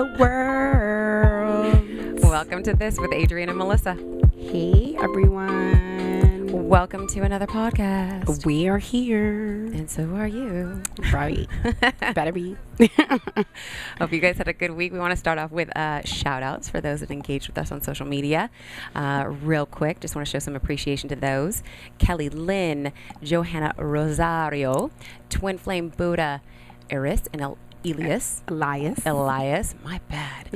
the world. Welcome to This with Adrienne and Melissa. Hey, everyone. Welcome to another podcast. We are here. And so are you. Right. Better be. Hope you guys had a good week. We want to start off with shout outs for those that engaged with us on social media. Real quick, just want to show some appreciation to those. Kelly Lynn, Johanna Rosario, Twin Flame Buddha, Eris, and Elias, my bad,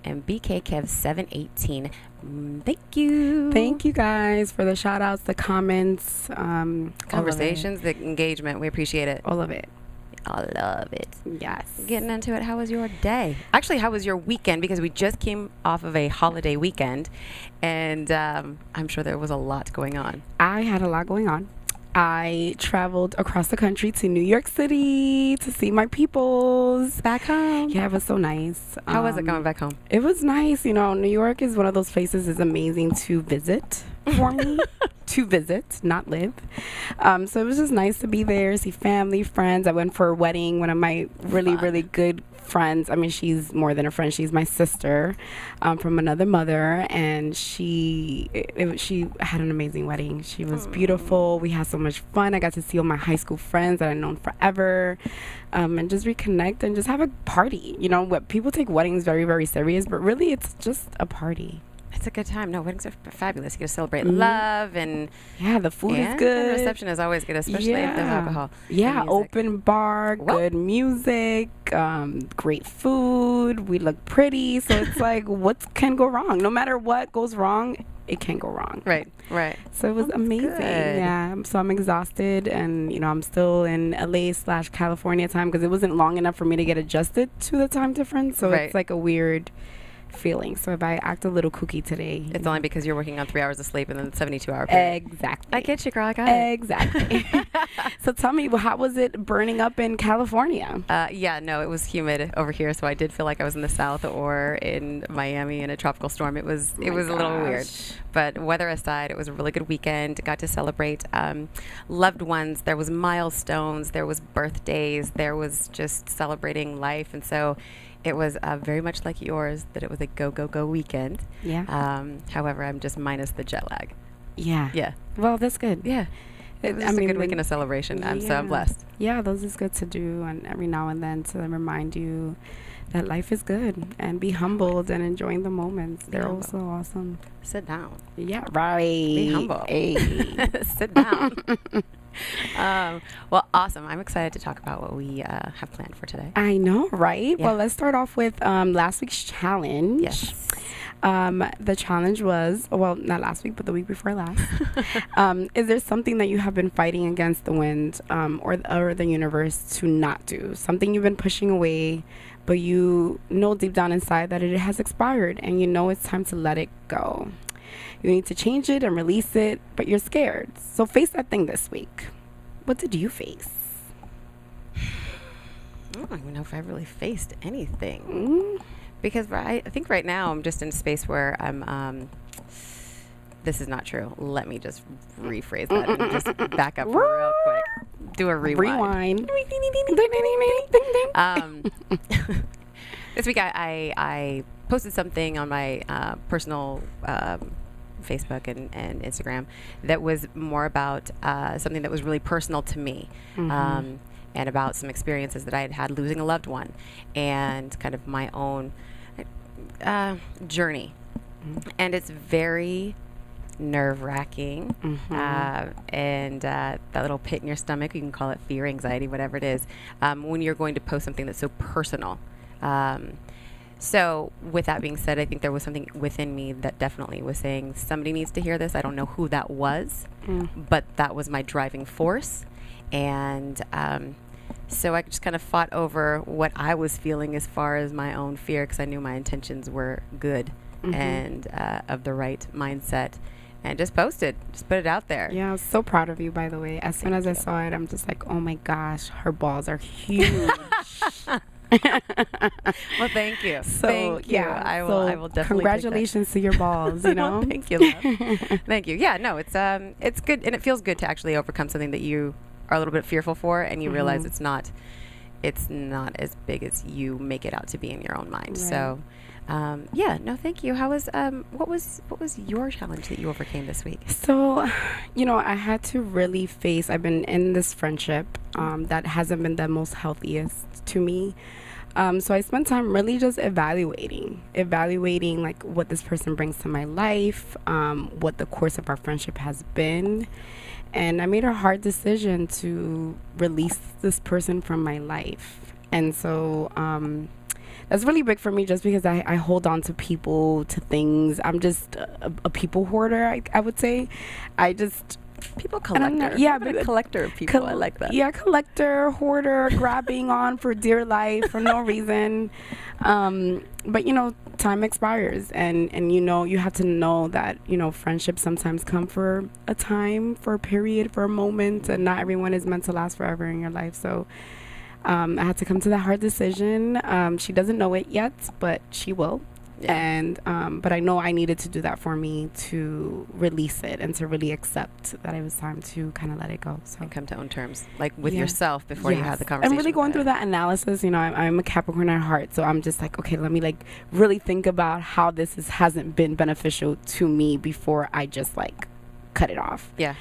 and BK Kev 718. Thank you. Thank you guys for the shout outs, the comments, conversations, the engagement. We appreciate it. All of it. I love it. Yes. Getting into it, how was your day? Actually, how was your weekend? Because we just came off of a holiday weekend, and I'm sure there was a lot going on. I had a lot going on. I traveled across the country to New York City to see my peoples. Back home? Yeah, it was so nice. How was it going back home? It was nice. You know, New York is one of those places that's amazing to visit for me. To visit, not live. So it was just nice to be there, see family, friends. I went for a wedding. One of my really good friends. I mean, she's more than a friend. She's my sister from another mother, and she had an amazing wedding. She was beautiful. We had so much fun. I got to see all my high school friends that I've known forever, and just reconnect and just have a party. You know, what people take weddings very, very serious, but really it's just a party. It's a good time. No, weddings are fabulous. You get to celebrate love, and the food is good. The reception is always good, especially if there's alcohol. Yeah, open bar, good music, great food. We look pretty, so it's like, what can go wrong? No matter what goes wrong, it can go wrong. Right. So it was amazing. Good. Yeah. So I'm exhausted, and I'm still in LA/California time because it wasn't long enough for me to get adjusted to the time difference. So it's like a weird feeling. So if I act a little kooky today, it's only because you're working on 3 hours of sleep and then 72-hour period. Exactly. I get you, girl. I got it. Exactly. So tell me, how was it burning up in California? No, it was humid over here, so I did feel like I was in the South or in Miami in a tropical storm. It was a little weird. But weather aside, it was a really good weekend. Got to celebrate loved ones. There was milestones. There was birthdays. There was just celebrating life. And so it was very much like yours, that it was a go weekend. Yeah. However, I'm just minus the jet lag. Yeah. Well, that's good. Yeah. It was a good weekend of celebration. So I'm blessed. Yeah, those is good to do, and every now and then to remind you that life is good, and be humbled and enjoying the moments. They're also awesome. Sit down. Yeah, right. Be humble. Hey. Sit down. Well, awesome. I'm excited to talk about what we have planned for today. I know, right? Yeah. Well, let's start off with last week's challenge. Yes. The challenge was, well, not last week, but the week before last. Is there something that you have been fighting against the wind or the universe to not do? Something you've been pushing away, but you know deep down inside that it has expired, and you know it's time to let it go. You need to change it and release it, but you're scared. So face that thing this week. What did you face? I don't even know if I really faced anything. Because I think right now I'm just in a space where I'm, this is not true. Let me just rephrase that and just back up real quick. Do a rewind. This week I posted something on my personal Facebook and Instagram that was more about something that was really personal to me. And about some experiences that I had losing a loved one, and kind of my own journey. And it's very nerve-wracking, and that little pit in your stomach, you can call it fear, anxiety, whatever it is, when you're going to post something that's so personal. So with that being said, I think there was something within me that definitely was saying, somebody needs to hear this. I don't know who that was, but that was my driving force. And so I just kind of fought over what I was feeling as far as my own fear, because I knew my intentions were good and of the right mindset. And just posted, just put it out there. Yeah, I was so proud of you, by the way. As soon as I saw it, I'm just like, oh my gosh, her balls are huge. Well, thank you. So, thank you. Yeah, I will definitely. Congratulations to your balls. You know. Well, thank you, love. Thank you. Yeah, no, it's good, and it feels good to actually overcome something that you are a little bit fearful for, and you realize it's not it's not as big as you make it out to be in your own mind. Right. So, no, thank you. How was what was your challenge that you overcame this week? So, I had to really face. I've been in this friendship that hasn't been the most healthiest to me. So I spent time really just evaluating like what this person brings to my life, what the course of our friendship has been. And I made a hard decision to release this person from my life. And so that's really big for me just because I hold on to people, to things. I'm just a people hoarder, I would say. People collector. Yeah, but a collector of people. I like that. Yeah, collector, hoarder, grabbing on for dear life for no reason. But time expires, and you have to know that friendships sometimes come for a time, for a period, for a moment, and not everyone is meant to last forever in your life. So I had to come to that hard decision. She doesn't know it yet, but she will. Yeah. And but I know I needed to do that for me to release it and to really accept that it was time to kind of let it go. So and come to own terms, like with yourself before you had the conversation. I'm really going through that analysis. I'm a Capricorn at heart, so I'm just like, okay, let me really think about how this hasn't been beneficial to me before I just cut it off. Yeah.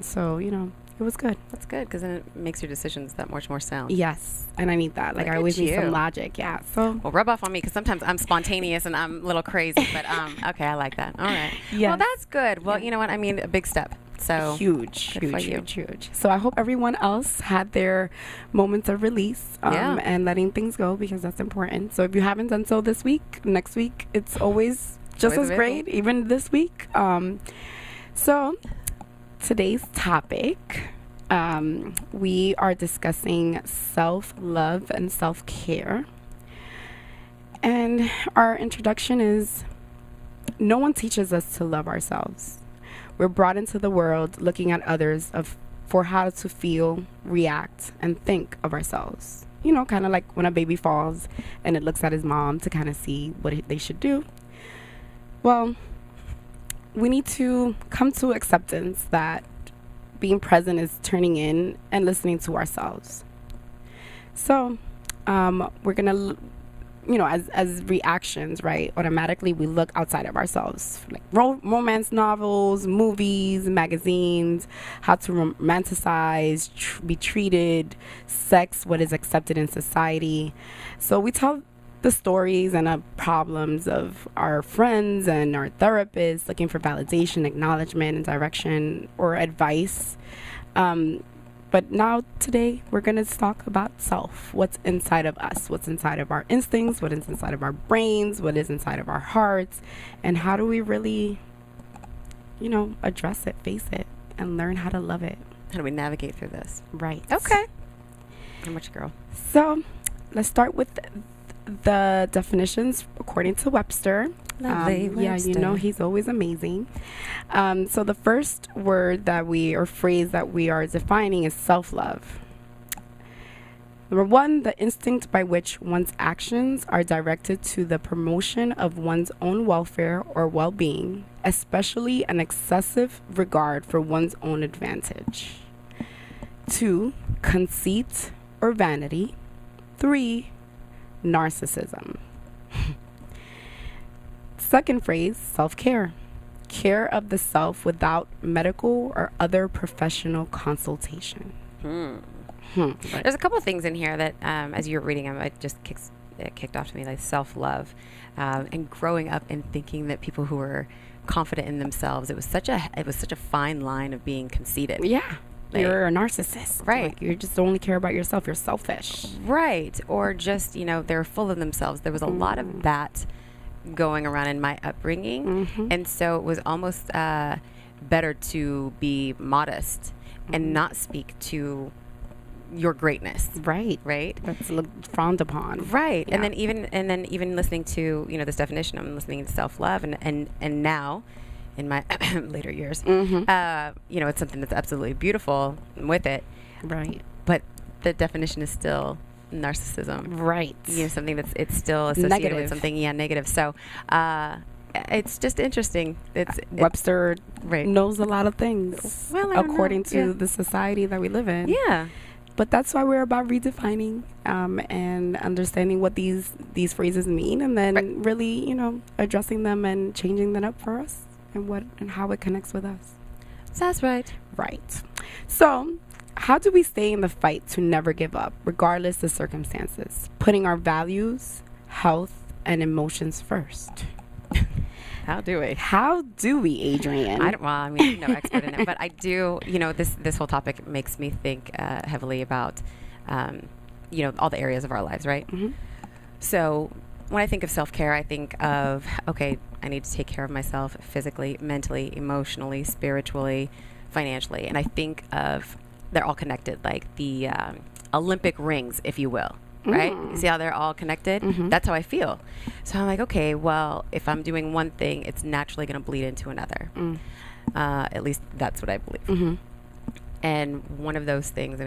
So it was good. That's good, because then it makes your decisions that much more sound. Yes, and I need that. I always need some logic. Yeah. So well, rub off on me, because sometimes I'm spontaneous and I'm a little crazy. But okay, I like that. All right. Yes. Well, that's good. Well, you know what? I mean, a big step. So huge. So I hope everyone else had their moments of release and letting things go, because that's important. So if you haven't done so this week, next week, it's always just as great, even this week. So today's topic, we are discussing self-love and self-care. And our introduction is, no one teaches us to love ourselves. We're brought into the world looking at others for how to feel, react, and think of ourselves. Kind of like when a baby falls and it looks at his mom to kind of see what they should do. Well, we need to come to acceptance that being present is turning in and listening to ourselves. So we're going to, as reactions, right, automatically we look outside of ourselves, like romance novels, movies, magazines, how to romanticize, be treated, sex, what is accepted in society. So we tell the stories and problems of our friends and our therapists, looking for validation, acknowledgement, and direction or advice. But now today we're going to talk about self, what's inside of us, what's inside of our instincts, what is inside of our brains, what is inside of our hearts, and how do we really, address it, face it, and learn how to love it. How do we navigate through this? Right. Okay. How much, girl? So let's start with the definitions according to Webster. Lovely Webster. Yeah, he's always amazing. So the first word or phrase that we are defining is self-love. Number one, the instinct by which one's actions are directed to the promotion of one's own welfare or well-being, especially an excessive regard for one's own advantage. 2, conceit or vanity. 3, narcissism. Second phrase, self-care. Care of the self without medical or other professional consultation. There's a couple of things in here that, as you were reading them, it just kicked off to me, like self-love, and growing up and thinking that people who were confident in themselves, it was such a fine line of being conceited. Yeah. You're a narcissist. Right. You just only care about yourself. You're selfish. Right. Or just, they're full of themselves. There was a lot of that going around in my upbringing. And so it was almost better to be modest and not speak to your greatness. Right. Right. That's frowned upon. Right. Yeah. And then even listening to, this definition, I'm listening to self-love and now in my later years, it's something that's absolutely beautiful with it. Right. But the definition is still narcissism. Right. Something it's still associated with something, negative. So it's just interesting. Webster knows a lot of things according to the society that we live in. Yeah. But that's why we're about redefining and understanding what these phrases mean, and then really, addressing them and changing them up for us and how it connects with us. That's right. Right. So, how do we stay in the fight to never give up, regardless of circumstances, putting our values, health, and emotions first? How do we? How do we, Adrienne? I'm no expert in it, but I do. This whole topic makes me think heavily about, all the areas of our lives, right? Mm-hmm. So when I think of self-care, I think of, okay, I need to take care of myself physically, mentally, emotionally, spiritually, financially, and I think of they're all connected, like the Olympic rings, if you will. Right? You see how they're all connected? Mm-hmm. That's how I feel. So I'm like, okay, well, if I'm doing one thing, it's naturally going to bleed into another. At least that's what I believe. Mm-hmm. And one of those things,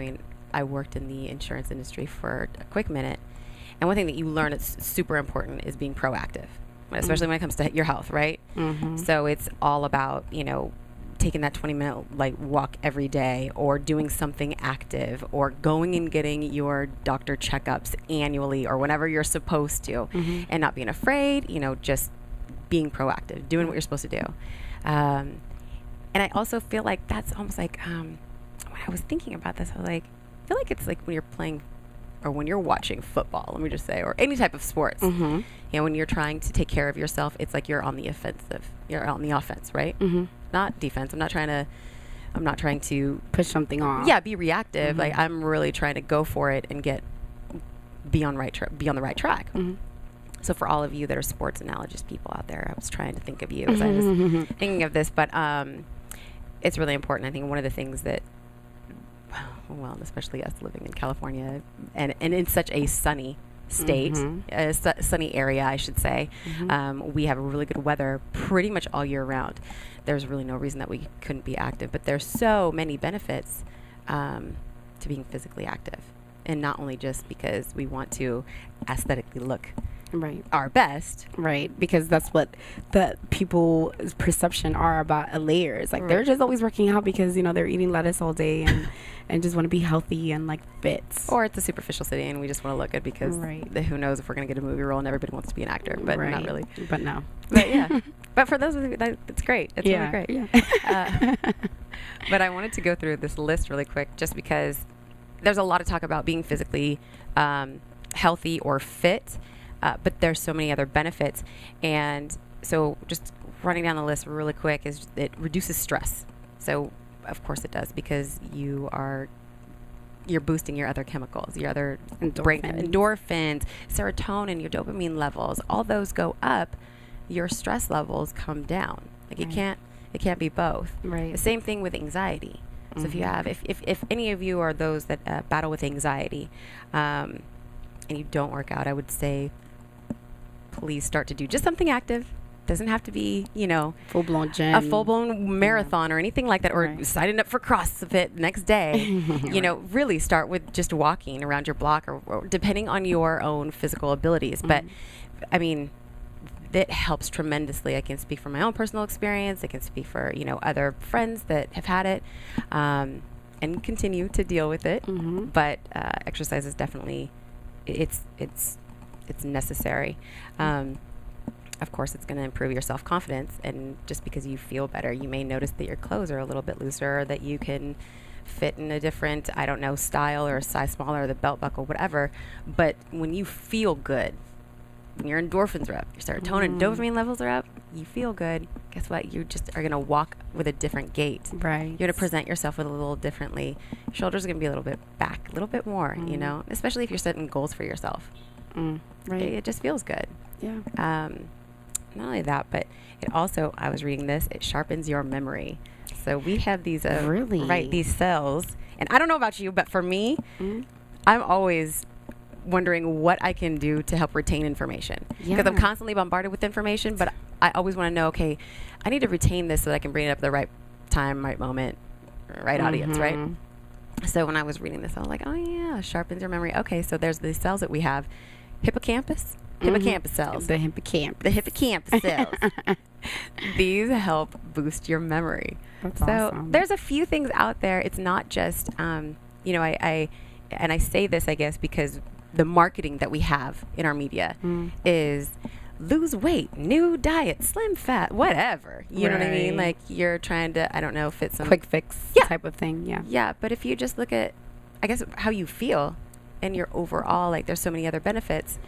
I worked in the insurance industry for a quick minute. And one thing that you learn that's super important is being proactive, especially when it comes to your health, right? Mm-hmm. So it's all about, taking that 20-minute walk every day, or doing something active, or going and getting your doctor checkups annually or whenever you're supposed to, and not being afraid, just being proactive, doing what you're supposed to do. And I also feel like that's almost like, when I was thinking about this, I was like, I feel like it's like when you're playing or when you're watching football, let me just say, or any type of sports, when you're trying to take care of yourself, it's like you're on the offense, right? Not defense. I'm not trying to push something off. Yeah, be reactive. Like, I'm really trying to go for it and be on the right track. So for all of you that are sports analogist people out there, I was trying to think of you as I was thinking of this, but it's really important. I think one of the things that, well, especially us living in California and in such a sunny state, a sunny area, I should say, we have really good weather pretty much all year round. There's really no reason that we couldn't be active, but there's so many benefits to being physically active, and not only just because we want to aesthetically look our best, right? Because that's what the people's perception are about layers. Like, they're just always working out because they're eating lettuce all day and just want to be healthy and fit. Or it's a superficial city and we just want to look good because who knows if we're going to get a movie role and everybody wants to be an actor, but not really. But no. But yeah. But for those of you, it's great. It's really great. Yeah. But I wanted to go through this list really quick just because there's a lot of talk about being physically healthy or fit. But there's so many other benefits. And so just running down the list really quick is it reduces stress. So of course it does, because you're boosting your other chemicals, your other endorphins, serotonin, your dopamine levels, all those go up, your stress levels come down. Like it can't be both. Right. The same thing with anxiety. So if you have, if any of you are those that battle with anxiety, and you don't work out, I would say please start to do just something active. Doesn't have to be, full-blown gym, a full-blown marathon or anything like that, or signing up for CrossFit next day. Really start with just walking around your block, or depending on your own physical abilities. But that helps tremendously. I can speak from my own personal experience. I can speak for other friends that have had it and continue to deal with it. But exercise is definitely it's necessary. Of course, it's going to improve your self-confidence, and just because you feel better, you may notice that your clothes are a little bit looser, or that you can fit in a different, style, or a size smaller, or the belt buckle, whatever. But when you feel good, when your endorphins are up, your serotonin, dopamine levels are up, you feel good, guess what? You just are going to walk with a different gait. Right. You're going to present yourself with a little differently. Your shoulders are going to be a little bit back, a little bit more, especially if you're setting goals for yourself. Right. It just feels good. Yeah. Not only that, but it also, I was reading this, it sharpens your memory. So we have these these cells, and I don't know about you, but for me, I'm always wondering what I can do to help retain information, because I'm constantly bombarded with information, but I always want to know, okay, I need to retain this so that I can bring it up at the right time, right moment, right audience, right? So when I was reading this, I was like, oh yeah, sharpens your memory. Okay, so there's these cells that we have, hippocampus cells. The hippocampus cells. These help boost your memory. That's so awesome. There's a few things out there. It's not just, and I say this, I guess, because the marketing that we have in our media is lose weight, new diet, slim fat, whatever. You know what I mean? Like you're trying to, I don't know, fit some quick fix type of thing. Yeah. Yeah. But if you just look at, I guess, how you feel and your overall, like there's so many other benefits.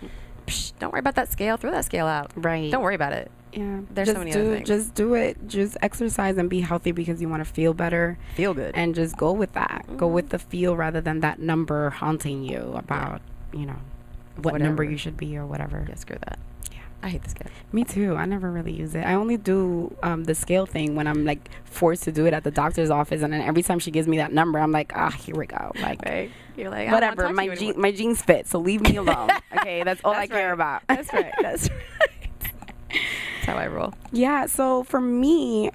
Don't worry about that scale. Throw that scale out. Right. Don't worry about it. Yeah. There's so many other things. Just do it. Just exercise and be healthy because you want to feel better. Feel good. And just go with that. Go with the feel rather than that number haunting you about, you know, what number you should be or whatever. Yeah, screw that. Yeah. I hate the scale. Me too. I never really use it. I only do the scale thing when I'm like forced to do it at the doctor's office, and then every time she gives me that number, I'm like, here we go. Like, you're like, whatever. My jeans fit, so leave me alone. Okay, that's all I care about. That's right. That's right. That's how I roll. Yeah. So for me,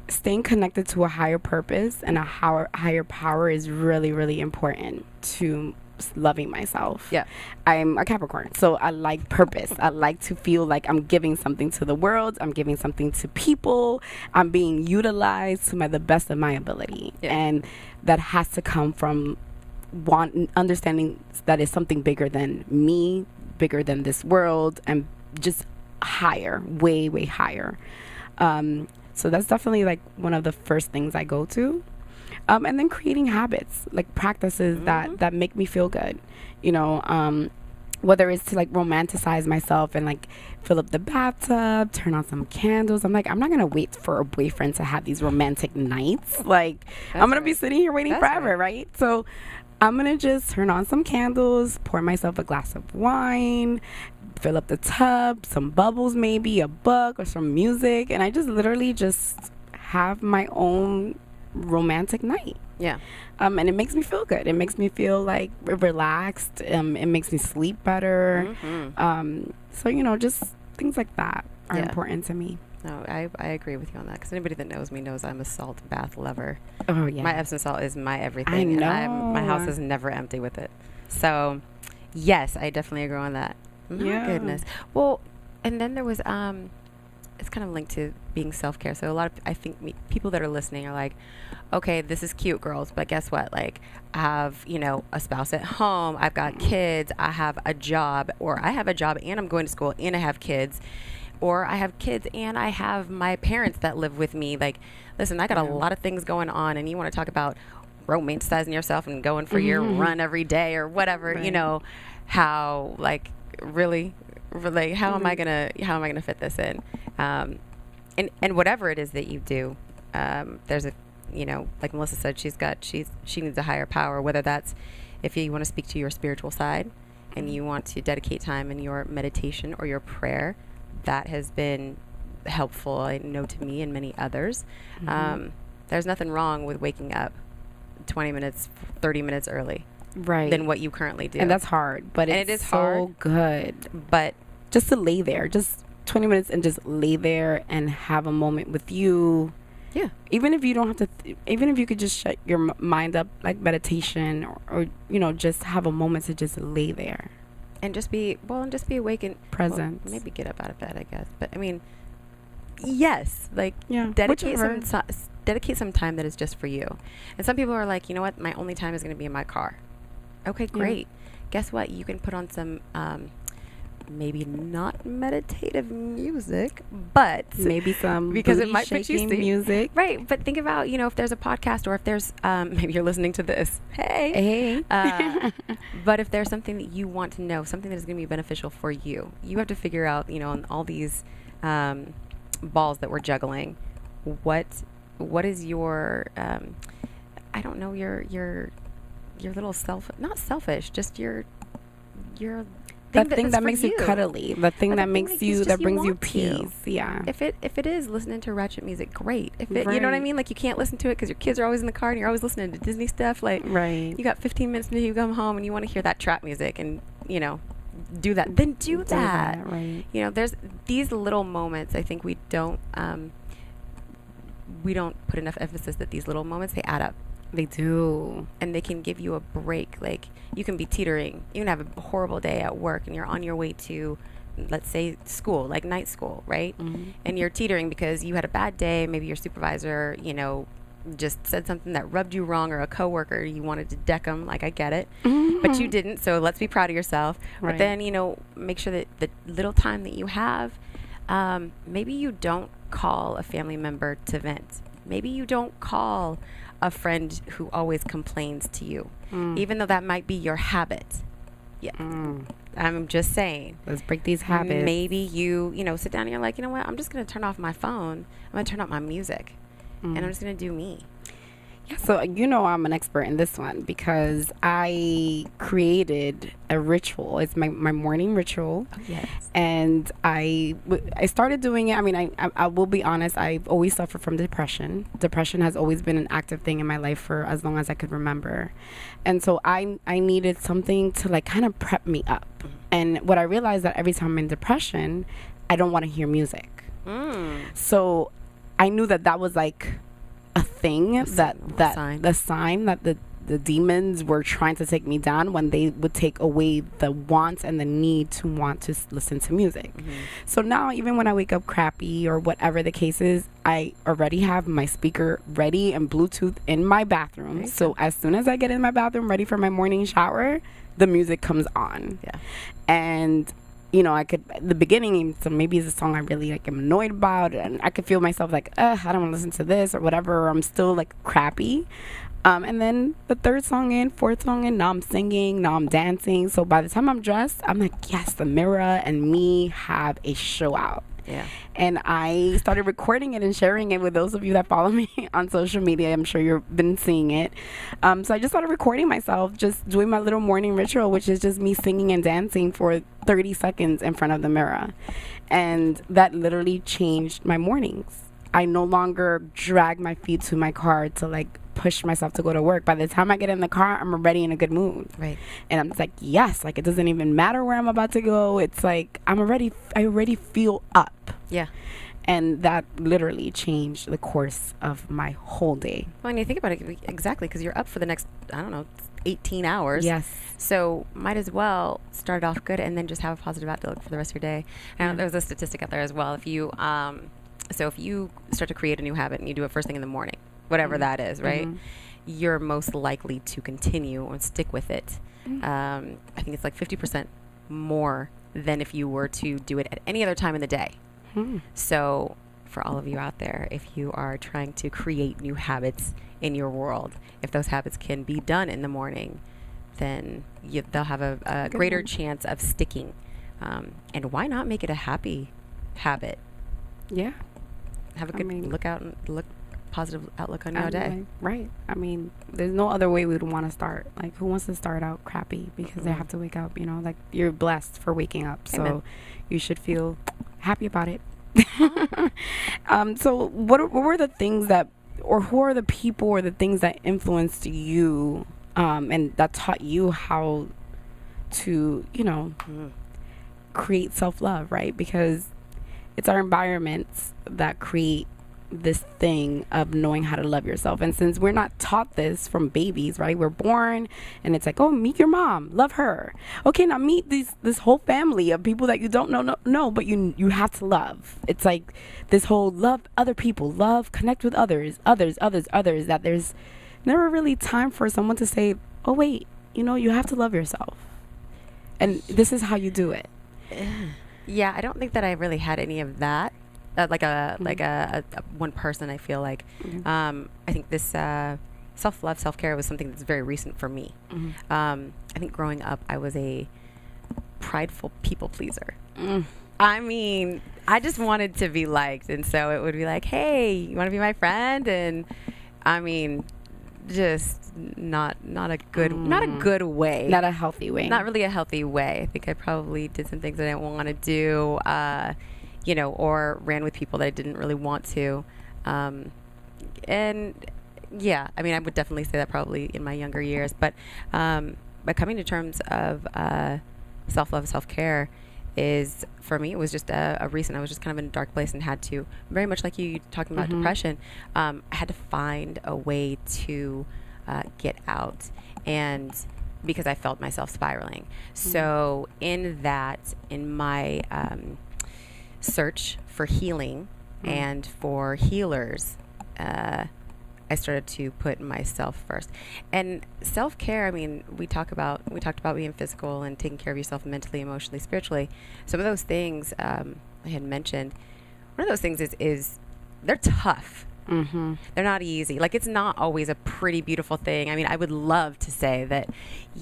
staying connected to a higher purpose and a higher power is really, really important to loving myself. Yeah. I'm a Capricorn, so I like purpose. I like to feel like I'm giving something to the world. I'm giving something to people. I'm being utilized to the best of my ability. Yeah. And that has to come from understanding that it's something bigger than me, bigger than this world, and just higher, way, way higher. So that's definitely like one of the first things I go to. And then creating habits, like practices that make me feel good, you know, whether it's to like romanticize myself and like fill up the bathtub, turn on some candles. I'm like, I'm not going to wait for a boyfriend to have these romantic nights. Like, I'm going to be sitting here waiting forever, right? So I'm going to just turn on some candles, pour myself a glass of wine, fill up the tub, some bubbles maybe, a book or some music. And I just literally just have my own romantic night. Yeah. And it makes me feel good. It makes me feel like relaxed. It makes me sleep better. So, you know, just things like that are important to me. No, I agree with you on that, because anybody that knows me knows I'm a salt bath lover. Oh, yeah. My Epsom salt is my everything. I know. And my house is never empty with it. So, yes, I definitely agree on that. My goodness. Well, and then there was, it's kind of linked to being self-care. So a lot of, I think people that are listening are like, okay, this is cute, girls, but guess what? Like, I have, you know, a spouse at home. I've got kids. I have a job, or I have a job and I'm going to school and I have kids. Or I have kids and I have my parents that live with me. Like, listen, I got a lot of things going on, and you want to talk about romanticizing yourself and going for your run every day or whatever, you know, how, like, really, how am I gonna fit this in? And whatever it is that you do, there's a, you know, like Melissa said, she needs a higher power, whether that's if you want to speak to your spiritual side and you want to dedicate time in your meditation or your prayer. That has been helpful, I know, to me and many others. There's nothing wrong with waking up 20 minutes, 30 minutes early than what you currently do. And that's hard, but it is so hard, good. But just to lay there, just 20 minutes and just lay there and have a moment with you. Yeah. Even if you don't have to, even if you could just shut your mind up, like meditation, or, you know, just have a moment to just lay there. And just be awake and present. Well, maybe get up out of bed, I guess. But I mean, yes, like dedicate some time that is just for you. And some people are like, you know what, my only time is going to be in my car. Okay, great. Guess what? You can put on some maybe not meditative music, but maybe some because it might put you music. Right, but think about, you know, if there's a podcast, or if there's maybe you're listening to this. Hey. But if there's something that you want to know, something that is going to be beneficial for you, you have to figure out, you know, on all these balls that we're juggling, what is your I don't know, your little not selfish, just your the thing that makes you cuddly, the thing that makes you, that brings you peace. Yeah. If it is listening to ratchet music, great. If it, you know what I mean? Like, you can't listen to it because your kids are always in the car and you're always listening to Disney stuff. Like, you got 15 minutes until you come home and you want to hear that trap music and, you know, do that. Then do that. Right. You know, there's these little moments. I think we don't put enough emphasis that these little moments, they add up. They do. And they can give you a break. Like, you can be teetering. You can have a horrible day at work and you're on your way to, let's say, school, like night school, right? And you're teetering because you had a bad day. Maybe your supervisor, you know, just said something that rubbed you wrong, or a coworker, you wanted to deck them. Like, I get it, but you didn't. So let's be proud of yourself. Right. But then, make sure that the little time that you have, maybe you don't call a family member to vent. Maybe you don't call a friend who always complains to you, even though that might be your habit. Yeah. I'm just saying. Let's break these habits. Maybe you sit down and you're like, you know what? I'm just going to turn off my phone. I'm going to turn off my music. And I'm just going to do me. Yeah, so I'm an expert in this one because I created a ritual. It's my morning ritual. Oh, yes. And I started doing it. I mean, I will be honest. I've always suffered from depression. Depression has always been an active thing in my life for as long as I could remember. And so I needed something to like kind of prep me up. And what I realized that every time I'm in depression, I don't want to hear music. So I knew that was like a thing, the sign that the demons were trying to take me down when they would take away the want and the need to want to listen to music. So now even when I wake up crappy or whatever the case is, I already have my speaker ready and Bluetooth in my bathroom. So as soon as I get in my bathroom ready for my morning shower, the music comes on. Yeah. And I could, the beginning, so maybe it's a song I really like am annoyed about, and I could feel myself like, I don't want to listen to this or whatever, or I'm still like crappy. And then the third song in, fourth song in, now I'm singing, now I'm dancing. So by the time I'm dressed, I'm like, yes, the mirror and me have a show out. Yeah. And I started recording it and sharing it with those of you that follow me on social media. I'm sure you've been seeing it. So I just started recording myself, just doing my little morning ritual, which is just me singing and dancing for 30 seconds in front of the mirror. And that literally changed my mornings. I no longer drag my feet to my car to like push myself to go to work. By the time I get in the car, I'm already in a good mood. Right. And I'm just like, yes, like it doesn't even matter where I'm about to go. It's like I already feel up. Yeah. And that literally changed the course of my whole day. Well, and you think about it, exactly, because you're up for the next, 18 hours. Yes. So might as well start off good and then just have a positive outlook for the rest of your day. And there was a statistic out there as well. If you start to create a new habit and you do it first thing in the morning, whatever that is, right? You're most likely to continue and stick with it. I think it's like 50% more than if you were to do it at any other time in the day. So for all of you out there, if you are trying to create new habits in your world, if those habits can be done in the morning, then they'll have a greater chance of sticking. And why not make it a happy habit? Yeah. Have a good look positive outlook on your day. Right. I mean, there's no other way we would want to start. Like, who wants to start out crappy because they have to wake up, like you're blessed for waking up. Amen. So you should feel happy about it. So what were the things or who are the people or the things that influenced you and that taught you how to, create self-love, right? Because it's our environments that create this thing of knowing how to love yourself. And since we're not taught this from babies, right? We're born and it's like, oh, meet your mom, love her. Okay, now meet this whole family of people that you don't know, but you have to love. It's like this whole love other people, connect with others, that there's never really time for someone to say, oh, wait, you have to love yourself. And this is how you do it. Yeah, I don't think that I really had any of that. Like a one person, I feel like. I think this self-love, self-care was something that's very recent for me. I think growing up, I was a prideful people pleaser. I mean, I just wanted to be liked, and so it would be like, hey, you want to be my friend? And I mean, just not a good way, not a healthy way, not really a healthy way. I think I probably did some things I didn't want to do, or ran with people that I didn't really want to, and yeah, I mean, I would definitely say that probably in my younger years, but coming to terms of self-love, self-care is, for me, it was just a recent. I was just kind of in a dark place and had to, very much like you talking about depression, I had to find a way to get out, and because I felt myself spiraling. So in my search for healing and for healers, I I started to put myself first. And self-care, I mean, we talked about being physical and taking care of yourself mentally, emotionally, spiritually. Some of those things I had mentioned. One of those things is they're tough. Mm-hmm. They're not easy. Like, it's not always a pretty, beautiful thing. I mean, I would love to say that,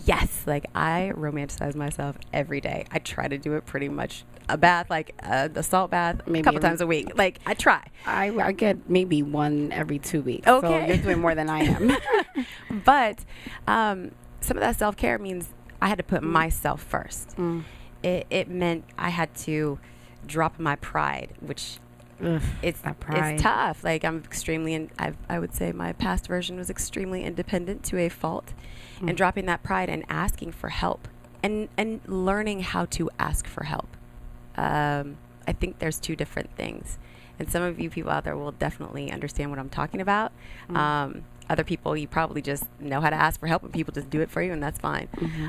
yes, like, I romanticize myself every day. I try to do it pretty much. A bath, like the salt bath, maybe a couple times a week. Like, I try. I get maybe one every 2 weeks. Okay. So you're doing more than I am. But some of that self-care means I had to put myself first. It meant I had to drop my pride, which it's tough. Like, I'm extremely, I would say my past version was extremely independent to a fault. And dropping that pride and asking for help and learning how to ask for help. I think there's two different things. And some of you people out there will definitely understand what I'm talking about. Other people, you probably just know how to ask for help and people just do it for you, and that's fine.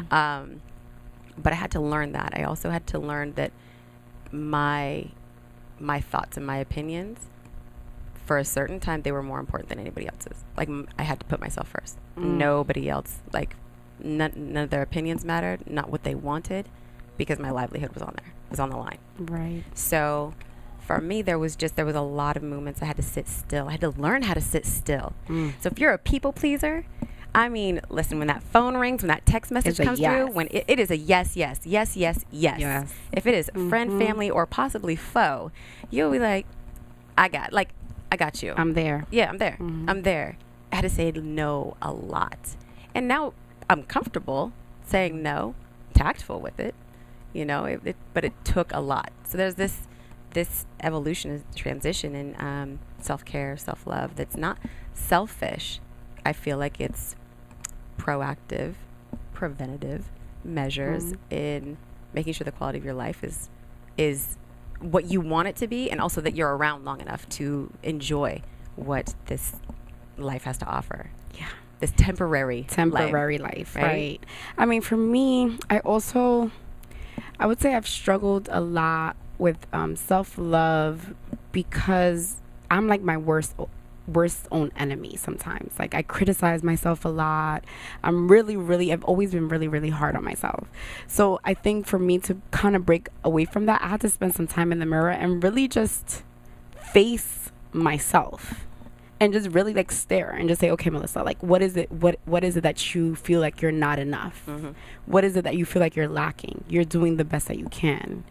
But I had to learn that. I also had to learn that my thoughts and my opinions, for a certain time, they were more important than anybody else's. Like, I had to put myself first. Nobody else, like, none of their opinions mattered, not what they wanted, because my livelihood was on the line. Right. So for me, there was a lot of moments I had to sit still. I had to learn how to sit still. So if you're a people pleaser, I mean, listen, when that phone rings, when that text message comes through, when it is a yes. If it is friend, family, or possibly foe, you'll be like, I got you. I'm there. Yeah, I'm there. I'm there. I had to say no a lot. And now I'm comfortable saying no, tactful with it, you know, but it took a lot. So there's this evolution, transition in self-care, self-love that's not selfish. I feel like it's proactive, preventative measures in making sure the quality of your life is what you want it to be, and also that you're around long enough to enjoy what this life has to offer. Yeah. This temporary life, right? I mean, for me, I would say I've struggled a lot with self-love because I'm like my worst own enemy sometimes. Like, I criticize myself a lot. I've always been really, really hard on myself. So I think for me to kind of break away from that, I had to spend some time in the mirror and really just face myself and just really like stare and just say, okay, Melissa, like, what is it that you feel like you're not enough? What is it that you feel like you're lacking? You're doing the best that you can.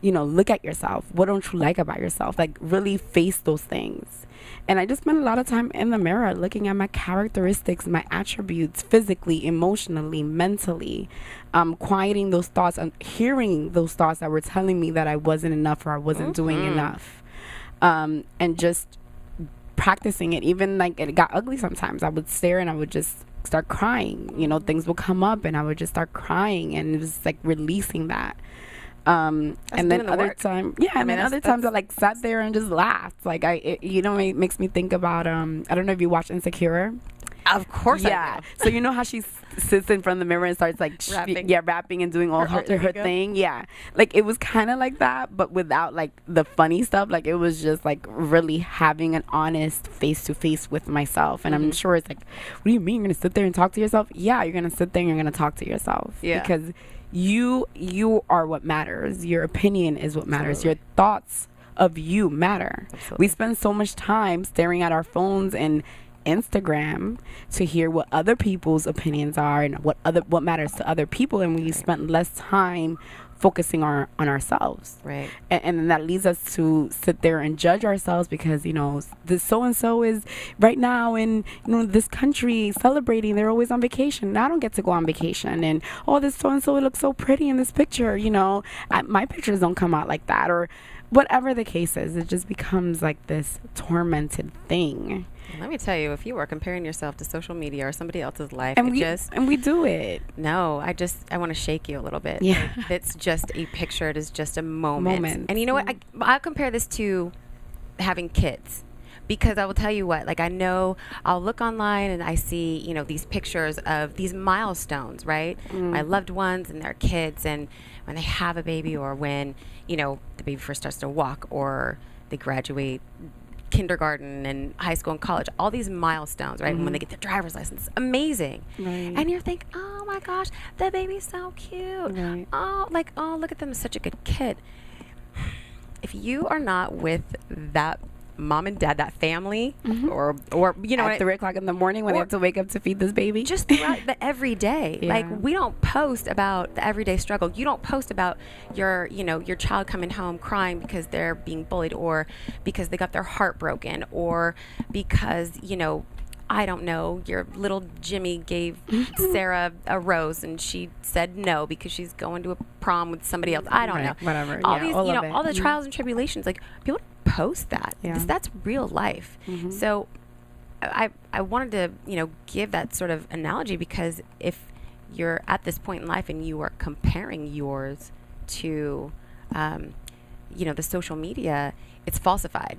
You know, look at yourself. What don't you like about yourself? Like, really face those things. And I just spent a lot of time in the mirror looking at my characteristics, my attributes, physically, emotionally, mentally, quieting those thoughts and hearing those thoughts that were telling me that I wasn't enough or I wasn't doing enough. And just practicing it. Even like, it got ugly sometimes. I would stare and I would just start crying. You know, things would come up and I would just start crying, and it was like releasing that. And then other times I like sat there and just laughed. Like, it makes me think about I don't know if you watch Insecure. Of course, I do. So you know how she sits in front of the mirror and starts like rapping and doing all her thing. Yeah, like it was kind of like that, but without like the funny stuff. Like, it was just like really having an honest face to face with myself. And I'm sure it's like, what do you mean you're gonna sit there and talk to yourself? Yeah, you're gonna sit there and you're gonna talk to yourself. Yeah, because you are what matters. Your opinion is what matters. Absolutely. Your thoughts of you matter. Absolutely. We spend so much time staring at our phones and Instagram to hear what other people's opinions are and what matters to other people, and we spent less time focusing on ourselves, right? And then that leads us to sit there and judge ourselves because, you know, this so-and-so is right now in, you know, this country celebrating. They're always on vacation, and I don't get to go on vacation. And this so-and-so looks so pretty in this picture, you know, my pictures don't come out like that, or whatever the case is. It just becomes like this tormented thing. Let me tell you, if you are comparing yourself to social media or somebody else's life, and we do it. No, I want to shake you a little bit. Yeah. It's just a picture. It is just a moment. And you know what? I'll compare this to having kids. Because I will tell you what, like, I know I'll look online and I see, you know, these pictures of these milestones, right? My loved ones and their kids, and when they have a baby, or when, you know, the baby first starts to walk, or they graduate kindergarten and high school and college, all these milestones, right? And when they get their driver's license, amazing. Right. And you're thinking, oh my gosh, the baby's so cute. Right. Oh, like, oh, look at them, such a good kid. If you are not with that mom and dad, that family, or you know, at 3 o'clock in the morning when they have to wake up to feed this baby, just throughout the everyday. Yeah. Like, we don't post about the everyday struggle. You don't post about your child coming home crying because they're being bullied, or because they got their heart broken, or because, I don't know, your little Jimmy gave Sarah a rose and she said no because she's going to a prom with somebody else. I don't know. Whatever. All Yeah, these, all of it. all the trials and tribulations. Like, people don't post that. Yeah. That's real life. So I wanted to, give that sort of analogy, because if you're at this point in life and you are comparing yours to, the social media, it's falsified.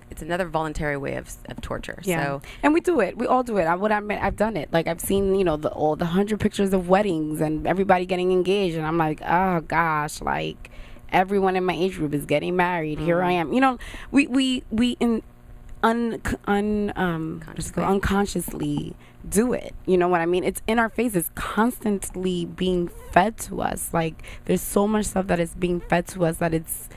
It's another voluntary way of torture. Yeah. So, and we do it. We all do it. I've done it. Like, I've seen, all the 100 pictures of weddings and everybody getting engaged, and I'm like, oh gosh, like, everyone in my age group is getting married. Here I am. Unconsciously do it. You know what I mean? It's in our faces, constantly being fed to us. Like, there's so much stuff that is being fed to us that it's,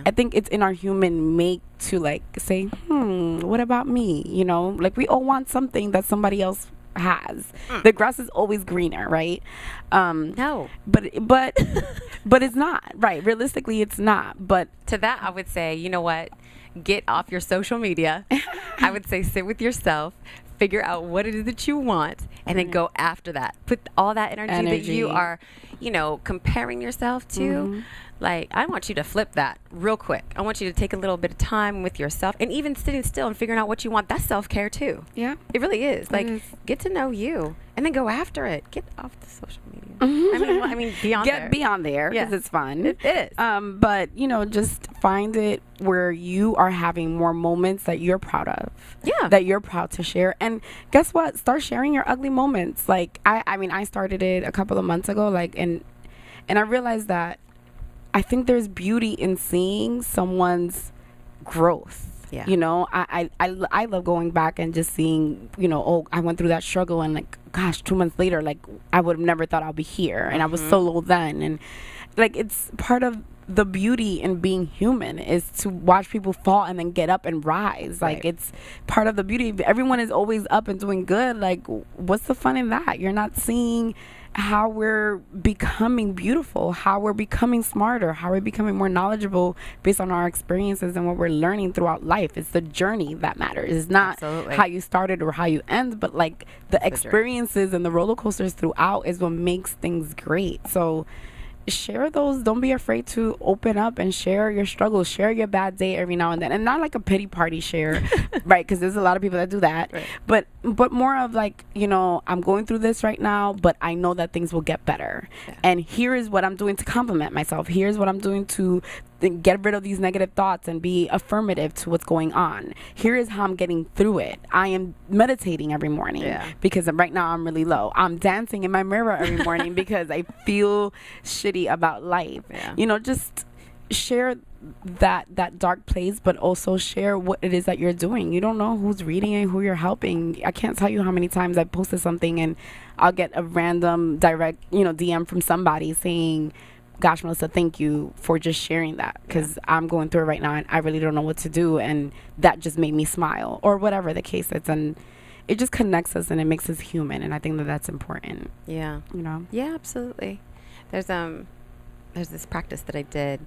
I think it's in our human make to, like, say, what about me? Like, we all want something that somebody else has. The grass is always greener, right? no. But it's not, right? Realistically, it's not. But To that, I would say, you know what? Get off your social media. I would say sit with yourself, figure out what it is that you want, and then go after that. Put all that energy that you are, comparing yourself to. Like, I want you to flip that real quick. I want you to take a little bit of time with yourself, and even sitting still and figuring out what you want. That's self-care too. Yeah. It really is. Like, get to know you and then go after it. Get off the social media. I mean, beyond there. Get beyond there, because it's fun. It is. But, just find it where you are having more moments that you're proud of. Yeah. That you're proud to share. And guess what? Start sharing your ugly moments. Like, I started it a couple of months ago, like, and I realized that I think there's beauty in seeing someone's growth. Yeah. I love going back and just seeing, I went through that struggle, and, like, gosh, 2 months later, like, I would have never thought I'll be here, and I was so low then. And, like, it's part of the beauty in being human is to watch people fall and then get up and rise. Like, it's part of the beauty. Everyone is always up and doing good. Like, what's the fun in that? You're not seeing how we're becoming beautiful, how we're becoming smarter, how we're becoming more knowledgeable based on our experiences and what we're learning throughout life. It's the journey that matters. It's not how you started or how you end, but, like, the experiences and the roller coasters throughout is what makes things great. So share those. Don't be afraid to open up and share your struggles, share your bad day every now and then, and not like a pity party share, right? Because there's a lot of people that do that, but more of, like, I'm going through this right now, but I know that things will get better, and here is what I'm doing to compliment myself. Here's what I'm doing to get rid of these negative thoughts and be affirmative to what's going on. Here is how I'm getting through it. I am meditating every morning because right now I'm really low. I'm dancing in my mirror every morning because I feel shitty about life. Just share that dark place, but also share what it is that you're doing. You don't know who's reading and who you're helping. I can't tell you how many times I posted something and I'll get a random direct DM from somebody saying, gosh, Melissa, thank you for just sharing that, because I'm going through it right now and I really don't know what to do, and that just made me smile, or whatever the case is. And it just connects us and it makes us human, and I think that that's important. Yeah. Yeah, absolutely. There's this practice that I did,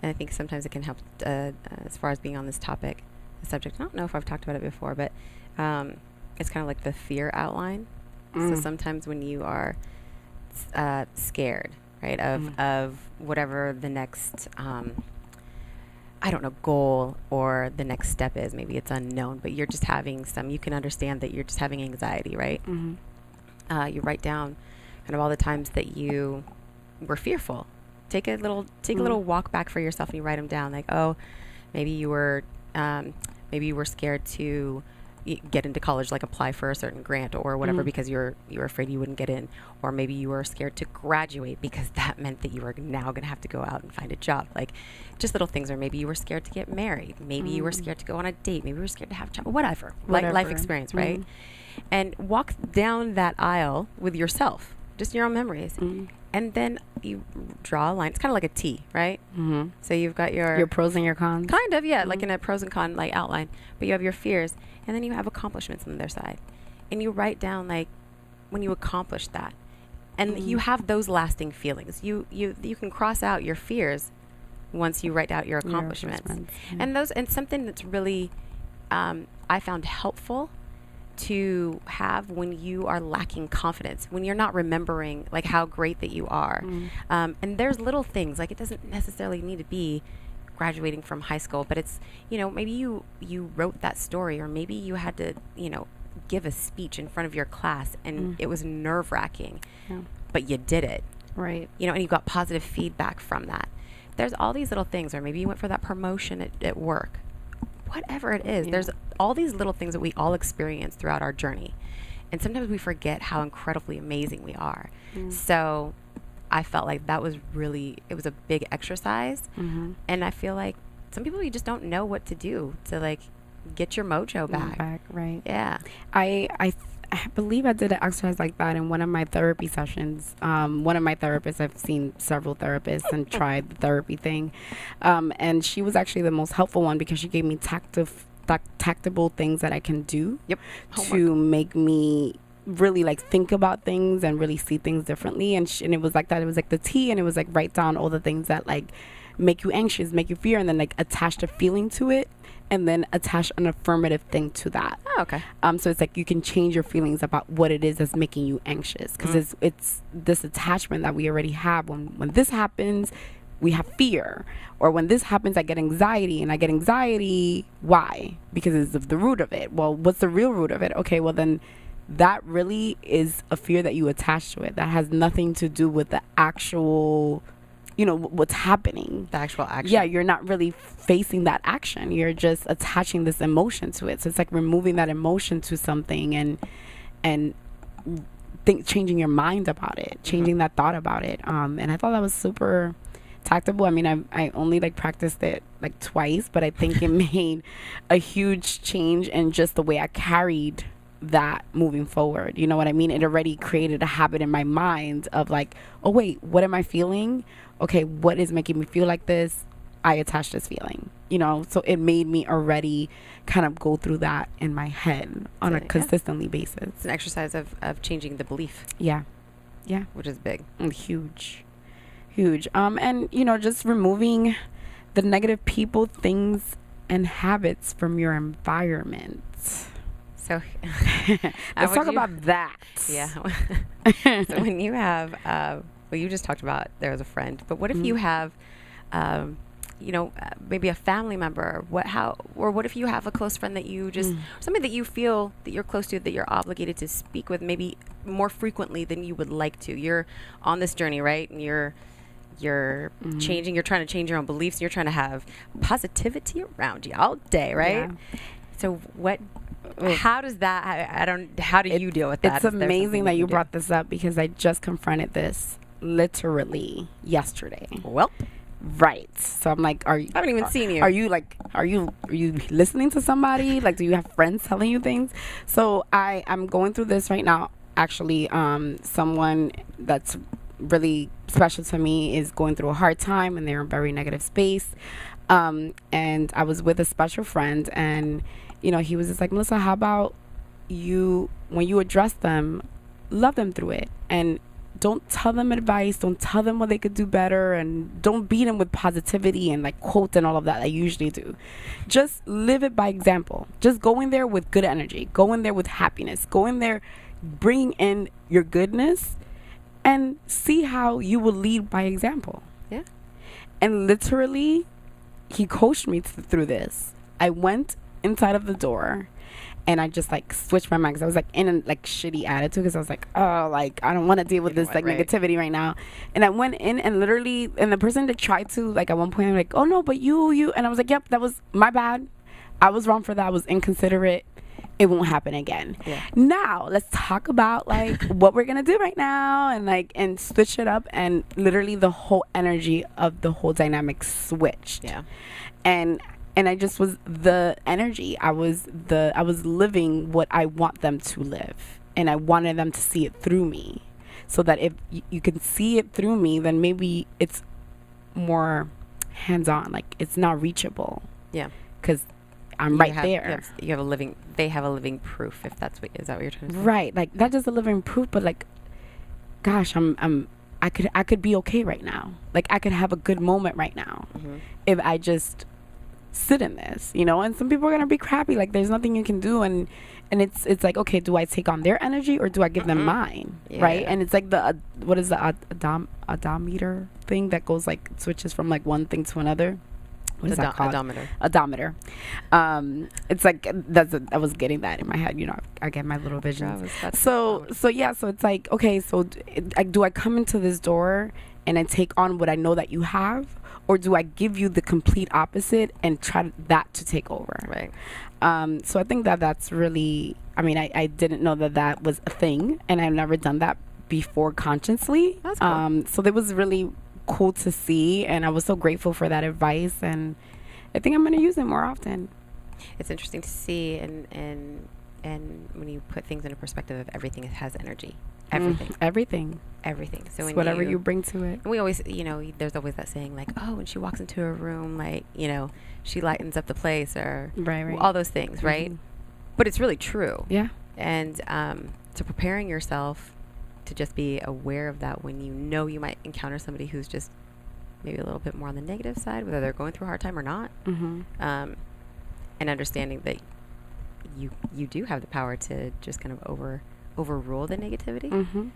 and I think sometimes it can help as far as being on this topic, the subject. I don't know if I've talked about it before, but it's kind of like the fear outline. So sometimes when you are scared, right, of whatever the next, I don't know, goal or the next step is. Maybe it's unknown, but you're just having you can understand that you're just having anxiety, right? You write down kind of all the times that you were fearful. Take a little walk back for yourself, and you write them down. Like, oh, maybe you were scared to get into college, like apply for a certain grant or whatever, because you were afraid you wouldn't get in, or maybe you were scared to graduate because that meant that you were now going to have to go out and find a job. Like just little things, or maybe you were scared to get married, maybe you were scared to go on a date, maybe you were scared to have a child, whatever. Like life experience, right? And walk down that aisle with yourself, just your own memories. And then you draw a line. It's kind of like a T, right? So you've got your pros and your cons. Kind of, yeah, like in a pros and cons like outline. But you have your fears, and then you have accomplishments on the other side. And you write down like when you accomplish that. And you have those lasting feelings. You can cross out your fears once you write out your accomplishments. And something that's really I found helpful to have when you are lacking confidence, when you're not remembering like how great that you are. And there's little things, like it doesn't necessarily need to be graduating from high school, but it's, maybe you wrote that story, or maybe you had to, give a speech in front of your class, and it was nerve-wracking, but you did it. Right. And you got positive feedback from that. There's all these little things, or maybe you went for that promotion at work. Whatever it is, there's all these little things that we all experience throughout our journey. And sometimes we forget how incredibly amazing we are. So I felt like that was it was a big exercise. And I feel like some people, you just don't know what to do to like get your mojo back. Right. Yeah. I believe I did an exercise like that in one of my therapy sessions. One of my therapists, I've seen several therapists and tried the therapy thing. And she was actually the most helpful one, because she gave me tactable things that I can do to make me really like think about things and really see things differently. And it was like that. It was like the T, and it was like write down all the things that like make you anxious, make you fear, and then like attach a feeling to it, and then attach an affirmative thing to that. Oh, okay. So it's like you can change your feelings about what it is that's making you anxious, because it's this attachment that we already have. When this happens, we have fear, or when this happens, I get anxiety, and I get anxiety. Why? Because it's the root of it. Well, what's the real root of it? Okay, well then that really is a fear that you attach to it. That has nothing to do with the actual, what's happening. The actual action. Yeah, you're not really facing that action. You're just attaching this emotion to it. So it's like removing that emotion to something and changing your mind about it, changing that thought about it. And I thought that was super tactable. I mean, I only like practiced it like twice, but I think it made a huge change in just the way I carried that moving forward. You know what I mean? It already created a habit in my mind of like, oh wait, what am I feeling? Okay, what is making me feel like this? I attach this feeling, so it made me already kind of go through that in my head on a consistently basis. It's an exercise of changing the belief. Yeah. Which is big. Huge. And just removing the negative people, things, and habits from your environment. So let's talk about that. Yeah. So when you have, you just talked about there was a friend, but what if you have, maybe a family member? What if you have a close friend that you just, somebody that you feel that you're close to, that you're obligated to speak with maybe more frequently than you would like to? You're on this journey, right? And you're changing, you're trying to change your own beliefs. You're trying to have positivity around you all day, right? Yeah. So how does that, how do you deal with that? It's amazing that you brought this up, because I just confronted this literally yesterday. Well, right. So I'm like, I haven't even seen you. Are you listening to somebody? Like, do you have friends telling you things? So I'm going through this right now. Actually, someone that's really special to me is going through a hard time, and they're in a very negative space. And I was with a special friend, and he was just like, Melissa, how about when you address them, love them through it, and don't tell them advice, don't tell them what they could do better, and don't beat them with positivity and like quotes and all of that I usually do. Just live it by example. Just go in there with good energy, go in there with happiness, go in there bringing in your goodness, and see how you will lead by example. Yeah. And literally, he coached me through this. I went inside of the door, and I just like switched my mind, because I was like in a like shitty attitude, because I was like, oh, like I don't want to deal with this like negativity right now. And I went in, and literally, and the person that tried to like at one point, I'm like, oh no, but you, and I was like, yep, that was my bad. I was wrong for that. I was inconsiderate. it won't happen again. Yeah. Now let's talk about like what we're gonna do right now, and switch it up, and literally the whole energy of the whole dynamic switched. Yeah. And I just was the energy. I was living what I want them to live, and I wanted them to see it through me, so that if you can see it through me, then maybe it's more hands-on, like it's not reachable. Yeah. Because I'm They have a living proof, if that's what, is that what you're trying to say? Right, like not just a living proof, but like, gosh, I could be okay right now. Like I could have a good moment right now if I just sit in this, you know. And some people are gonna be crappy, like there's nothing you can do, and it's like, okay, do I take on their energy or do I give them mine? Right. And it's like the what is the odometer thing that goes like switches from like one thing to another. What is that called? Odometer. It's like I was getting that in my head. You know, I get my little visions. So it's like, okay, so do I come into this door and I take on what I know that you have, or do I give you the complete opposite and try that to take over? Right. So I think that's really. I mean, I didn't know that was a thing, and I've never done that before consciously. That's cool. So it was really cool to see, and I was so grateful for that advice, and I think I'm going to use it more often. It's interesting to see, and when you put things into perspective, of everything has energy. Everything. So when whatever you bring to it. We always, you know, there's always that saying like, oh, when she walks into a room, like, you know, she lightens up the place, or right. all those things, right? But it's really true. Yeah. And so preparing yourself to just be aware of that when you know you might encounter somebody who's just maybe a little bit more on the negative side, whether they're going through a hard time or not, and understanding that you do have the power to just kind of overrule the negativity.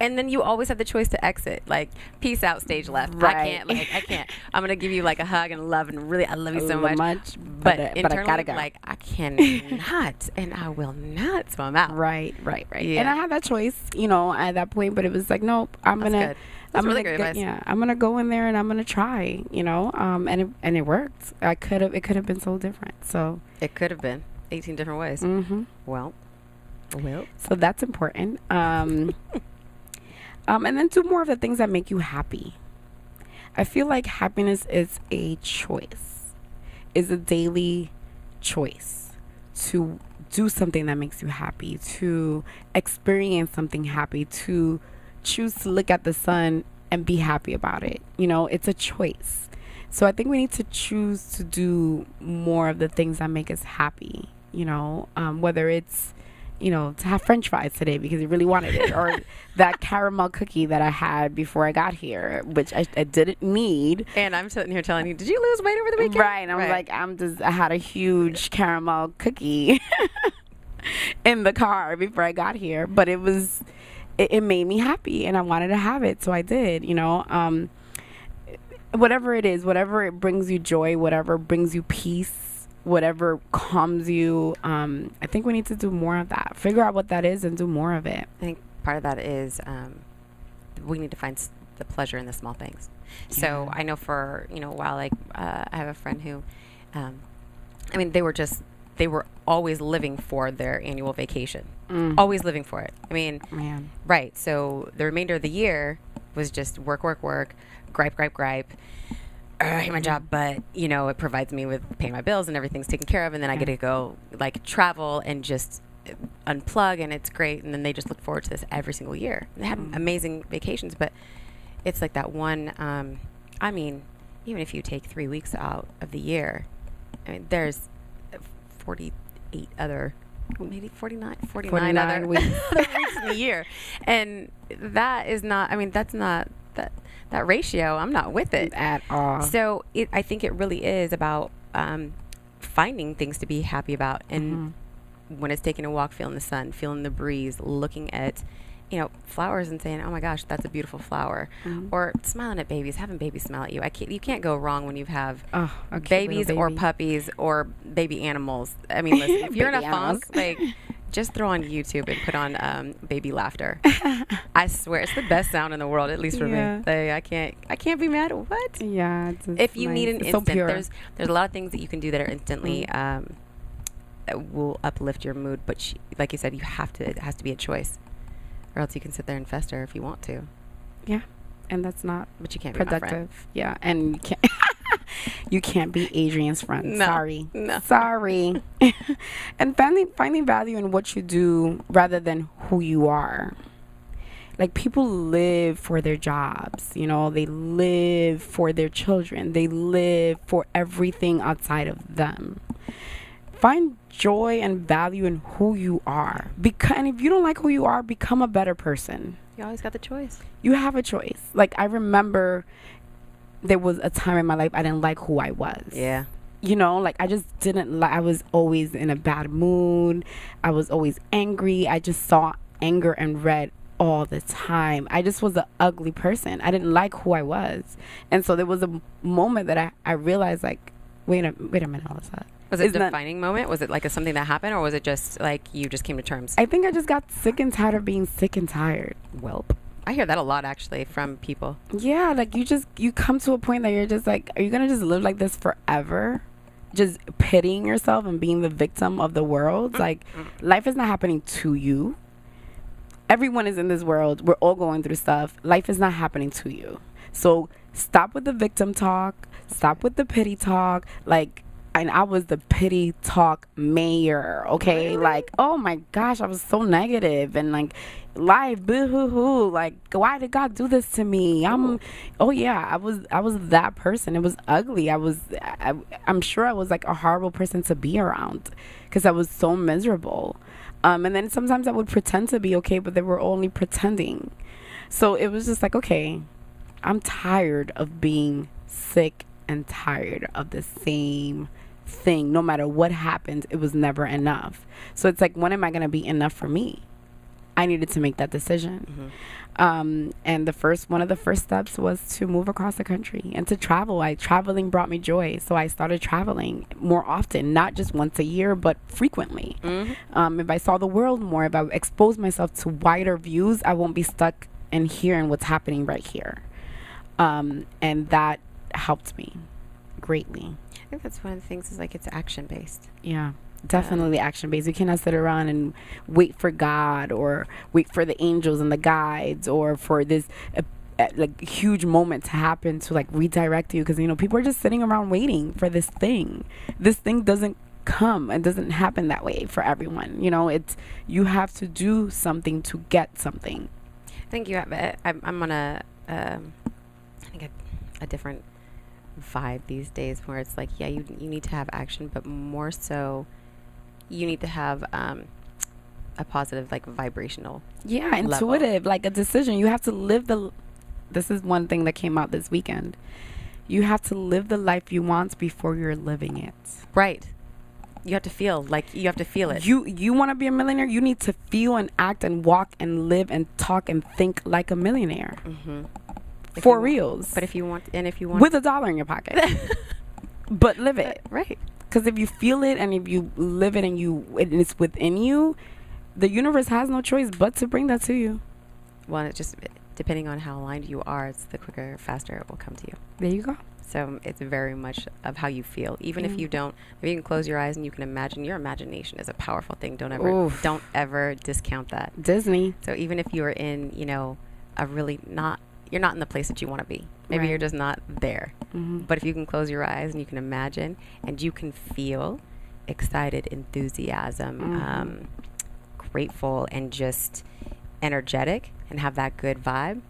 And then you always have the choice to exit, like, peace out, stage left. Right. I can't. I'm going to give you like a hug and love, and really, I love you so much. But internally, I gotta go. like, I cannot, and I will not, so I'm out. Right. Yeah. And I had that choice, you know, at that point, but it was like, nope, I'm That's gonna, good. That's really good advice. Yeah, I'm gonna go in there and I'm gonna try, you know, and it worked. It could have been so different. So it could have been 18 different ways. Well. So that's important. And then do more of the things that make you happy. I feel like happiness is a choice, is a daily choice to do something that makes you happy, to experience something happy, to choose to look at the sun and be happy about it. You know, it's a choice. So I think we need to choose to do more of the things that make us happy, you know, whether it's, you know, to have French fries today because you really wanted it, or that caramel cookie that I had before I got here, which I didn't need. And I'm sitting here telling you, did you lose weight over the weekend? Right. And I was like, I had a huge caramel cookie in the car before I got here, but it made me happy and I wanted to have it. So I did, you know, whatever it is, whatever it brings you joy, whatever brings you peace, whatever calms you, I think we need to do more of that. Figure out what that is and do more of it. I think part of that is we need to find the pleasure in the small things. Yeah. So I know for, you know, a while, like I have a friend who, I mean, they were always living for their annual vacation. Always living for it. I mean, right. So the remainder of the year was just work, gripe. I hate my job, but, you know, it provides me with paying my bills and everything's taken care of. And then I get to go, like, travel and just unplug, and it's great. And then they just look forward to this every single year. They have amazing vacations, but it's like that one, I mean, even if you take 3 weeks out of the year, I mean, there's 48 other, maybe 49 other weeks in the year. And that is not, I mean, that's not, that ratio, I'm not with it at all. So I think it really is about finding things to be happy about, and when it's taking a walk, feeling the sun, feeling the breeze, looking at, you know, flowers and saying, oh my gosh, that's a beautiful flower, or smiling at babies, having babies smile at you. You can't go wrong when you have babies or puppies or baby animals. I mean, listen, if you're in a funk, like, just throw on YouTube and put on baby laughter. I swear, it's the best sound in the world, at least for me. I can't be mad at what? Yeah. If you need an instant, so there's a lot of things that you can do that are instantly will uplift your mood. But like you said, it has to be a choice, or else you can sit there and fester if you want to. Yeah, and that's not But you can't productive. Be my friend. Yeah, and you can't. You can't be Adrian's friend. No, Sorry. no. Sorry. And finding value in what you do rather than who you are. Like, people live for their jobs, you know, they live for their children, they live for everything outside of them. Find joy and value in who you are. And if you don't like who you are, become a better person. You always got the choice. You have a choice. Like, I remember there was a time in my life I didn't like who I was. Yeah. You know, like, I just didn't like, I was always in a bad mood. I was always angry. I just saw anger and red all the time. I just was an ugly person. I didn't like who I was. And so there was a moment that I realized, like, wait a minute, all of that. Was it a defining moment? Was it like something that happened, or was it just like you just came to terms? I think I just got sick and tired of being sick and tired. Welp. I hear that a lot, actually, from people. Yeah, like, you come to a point that you're just like, are you going to just live like this forever? Just pitying yourself and being the victim of the world? Like, life is not happening to you. Everyone is in this world. We're all going through stuff. Life is not happening to you. So stop with the victim talk. Stop with the pity talk. Like, and I was the pity talk mayor, okay? Really? Like, oh my gosh, I was so negative and like, life, boo-hoo-hoo. Like, why did God do this to me? Oh yeah, I was that person. It was ugly. I'm sure I was like a horrible person to be around because I was so miserable. And then sometimes I would pretend to be okay, but they were only pretending. So it was just like, okay, I'm tired of being sick and tired of the same thing. No matter what happened, it was never enough. So it's like, when am I going to be enough for me? I needed to make that decision. And one of the first steps was to move across the country and to travel. Traveling brought me joy. So I started traveling more often, not just once a year, but frequently. If I saw the world more, if I exposed myself to wider views, I won't be stuck in hearing what's happening right here. And that helped me greatly. I think that's one of the things, is like, it's action based. Yeah, definitely action based. You cannot sit around and wait for God or wait for the angels and the guides or for this like huge moment to happen to like redirect you, because, you know, people are just sitting around waiting for this thing. This thing doesn't come and doesn't happen that way for everyone. You know, you have to do something to get something. I think you have. I'm on I think a different vibe these days, where it's like, yeah, you need to have action, but more so you need to have a positive, like, vibrational intuitive, like a decision. You have to live this is one thing that came out this weekend. You have to live the life you want before you're living it. Right. You have to feel it. You want to be a millionaire, you need to feel and act and walk and live and talk and think like a millionaire. For reals. But if you want with $1 in your pocket, but live it. Right. Because if you feel it and if you live it and it's within you, the universe has no choice but to bring that to you. Well, it just, depending on how aligned you are, it's the quicker, faster it will come to you. There you go. So it's very much of how you feel. Even if you don't, if you can close your eyes and you can imagine, your imagination is a powerful thing. Don't ever discount that. Disney. So even if you're in, you know, you're not in the place that you want to be. Maybe you're just not there. But if you can close your eyes and you can imagine and you can feel excited, enthusiasm, grateful, and just energetic and have that good vibe,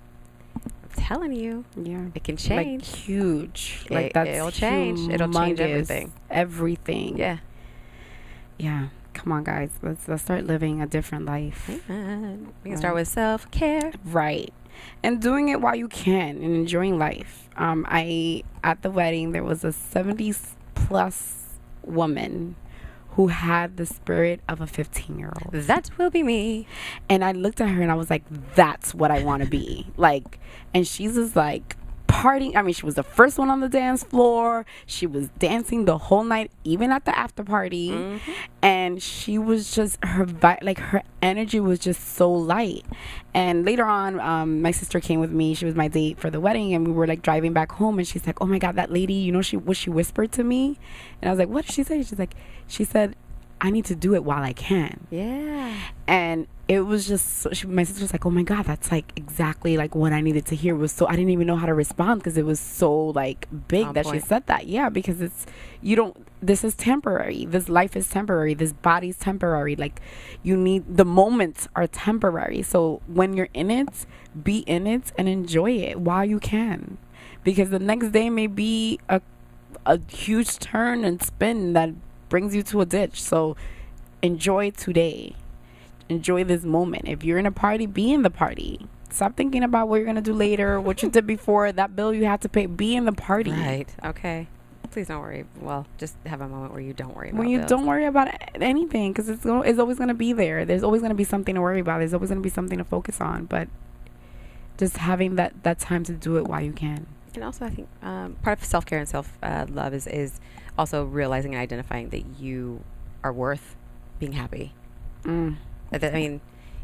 I'm telling you, it can change. Like, huge. Like, it'll change. It'll change everything. Everything. Yeah. Yeah. Come on, guys. Let's start living a different life. Amen. We can start with self-care. Right. And doing it while you can and enjoying life. At the wedding, there was a 70-plus woman who had the spirit of a 15-year-old. That will be me. And I looked at her and I was like, that's what I want to be. Like, and she's just like partying. I mean, she was the first one on the dance floor. She was dancing the whole night, even at the after party. And she was just, her energy was just so light. And later on, my sister came with me. She was my date for the wedding, and we were like driving back home, and she's like, oh my God, that lady, you know, she whispered to me. And I was like, what did she say? She said, I need to do it while I can. Yeah. And it was just my sister was like, oh my God, that's like exactly like what I needed to hear. Was so I didn't even know how to respond because it was so like big that she said that. Yeah, because this is temporary. This life is temporary. This body's temporary. Like, the moments are temporary. So when you're in it, be in it and enjoy it while you can, because the next day may be a huge turn and spin that brings you to a ditch. So enjoy today. Enjoy this moment. If you're in a party, be in the party. Stop thinking about what you're going to do later, what you did before, that bill you have to pay. Be in the party. Right. Okay. Please don't worry. Well, just have a moment where you don't worry about when you bills. Don't worry about anything, because it's always going to be there. There's always going to be something to worry about. There's always going to be something to focus on. But just having that time to do it while you can. And also, I think part of self-care and self-love is also realizing and identifying that you are worth being happy. I mean,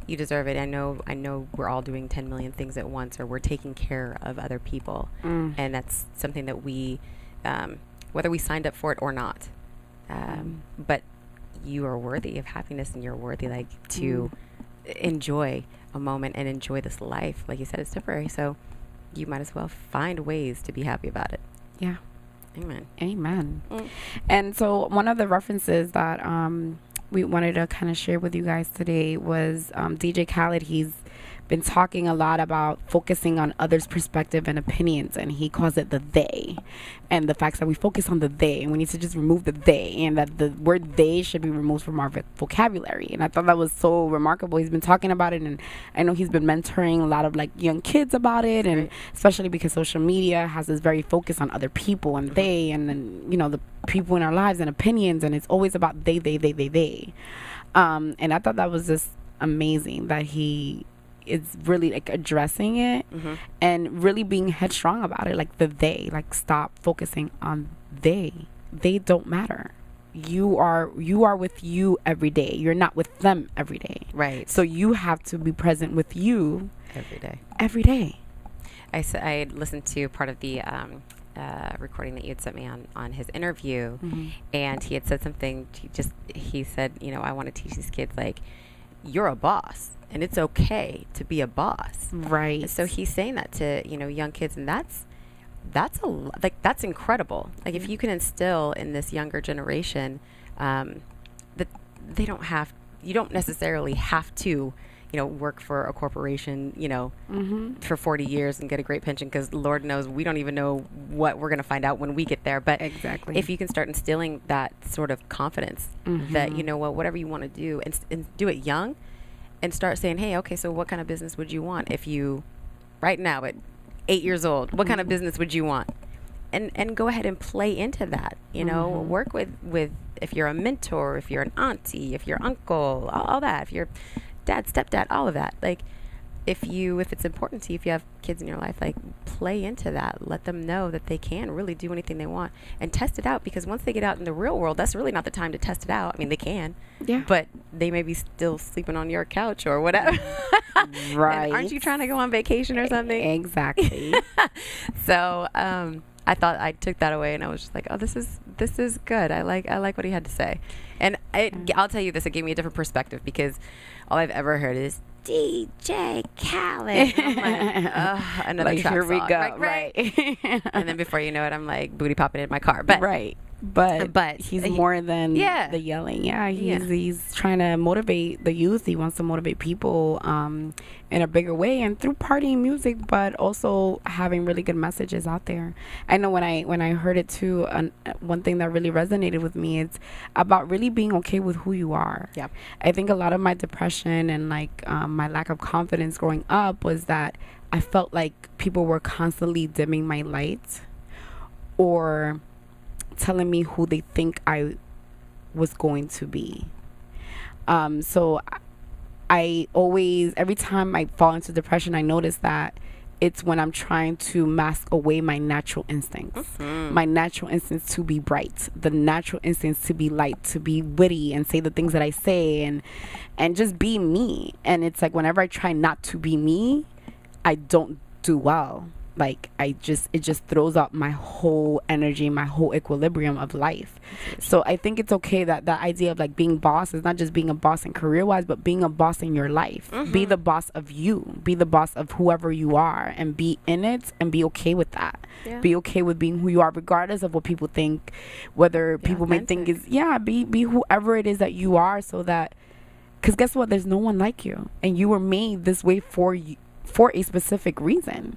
you deserve it. I know we're all doing 10 million things at once, or we're taking care of other people. And that's something that we, whether we signed up for it or not, but you are worthy of happiness, and you're worthy to enjoy a moment and enjoy this life. Like you said, it's temporary. So you might as well find ways to be happy about it. Yeah. Amen. And so one of the references that we wanted to kind of share with you guys today was DJ Khaled. He's been talking a lot about focusing on others' perspective and opinions, and he calls it the they, and the fact that we focus on the they, and we need to just remove the they, and that the word they should be removed from our vocabulary. And I thought that was so remarkable. He's been talking about it, and I know he's been mentoring a lot of like young kids about it, and especially because social media has this very focus on other people and they, and then the people in our lives and opinions, and it's always about they. And I thought that was just amazing that he is really like addressing it and really being headstrong about it. Like like stop focusing on they don't matter. You are with you every day. You're not with them every day. Right. So you have to be present with you every day. I listened to part of the recording that you had sent me on his interview, and he had said something. He said, I want to teach these kids, like, you're a boss, and it's okay to be a boss. Right. So he's saying that to young kids, and that's incredible. Like, if you can instill in this younger generation that you don't necessarily have to work for a corporation, for 40 years and get a great pension, because Lord knows we don't even know what we're going to find out when we get there. But exactly, if you can start instilling that sort of confidence that, whatever you want to do, and do it young, and start saying, hey, okay, so what kind of business would you want if you, right now at 8 years old, what kind of business would you want? And go ahead and play into that, work with, if you're a mentor, if you're an auntie, if you're uncle, all that, if you're dad, stepdad, all of that. Like, if it's important to you, if you have kids in your life, like, play into that. Let them know that they can really do anything they want, and test it out, because once they get out in the real world, that's really not the time to test it out. I mean, they can, but they may be still sleeping on your couch or whatever. Right. And aren't you trying to go on vacation or something? Exactly. So I thought I took that away, and I was just like, oh, this is good. I like what he had to say. And I'll tell you this, it gave me a different perspective, because all I've ever heard is DJ Khaled. I'm like, oh, another like, trap here we song. go. Like, right. And then before you know it, I'm like booty popping in my car. But right. But he's more than the yelling. Yeah, he's trying to motivate the youth. He wants to motivate people in a bigger way, and through partying music, but also having really good messages out there. I know when I heard it too, one thing that really resonated with me is about really being okay with who you are. Yeah, I think a lot of my depression and like my lack of confidence growing up was that I felt like people were constantly dimming my light, or telling me who they think I was going to be. So I always, every time I fall into depression, I notice that it's when I'm trying to mask away my natural instincts. My natural instincts to be bright, the natural instincts to be light, to be witty and say the things that I say, and just be me. And it's like whenever I try not to be me, I don't do well. Like it just throws out my whole energy, my whole equilibrium of life. So I think it's okay that that idea of like being boss is not just being a boss in career wise, but being a boss in your life. Be the boss of you, be the boss of whoever you are, and be in it and be okay with that. Be okay with being who you are, regardless of what people think, whether people may think is be whoever it is that you are. So that, because guess what, there's no one like you, and you were made this way for you, for a specific reason.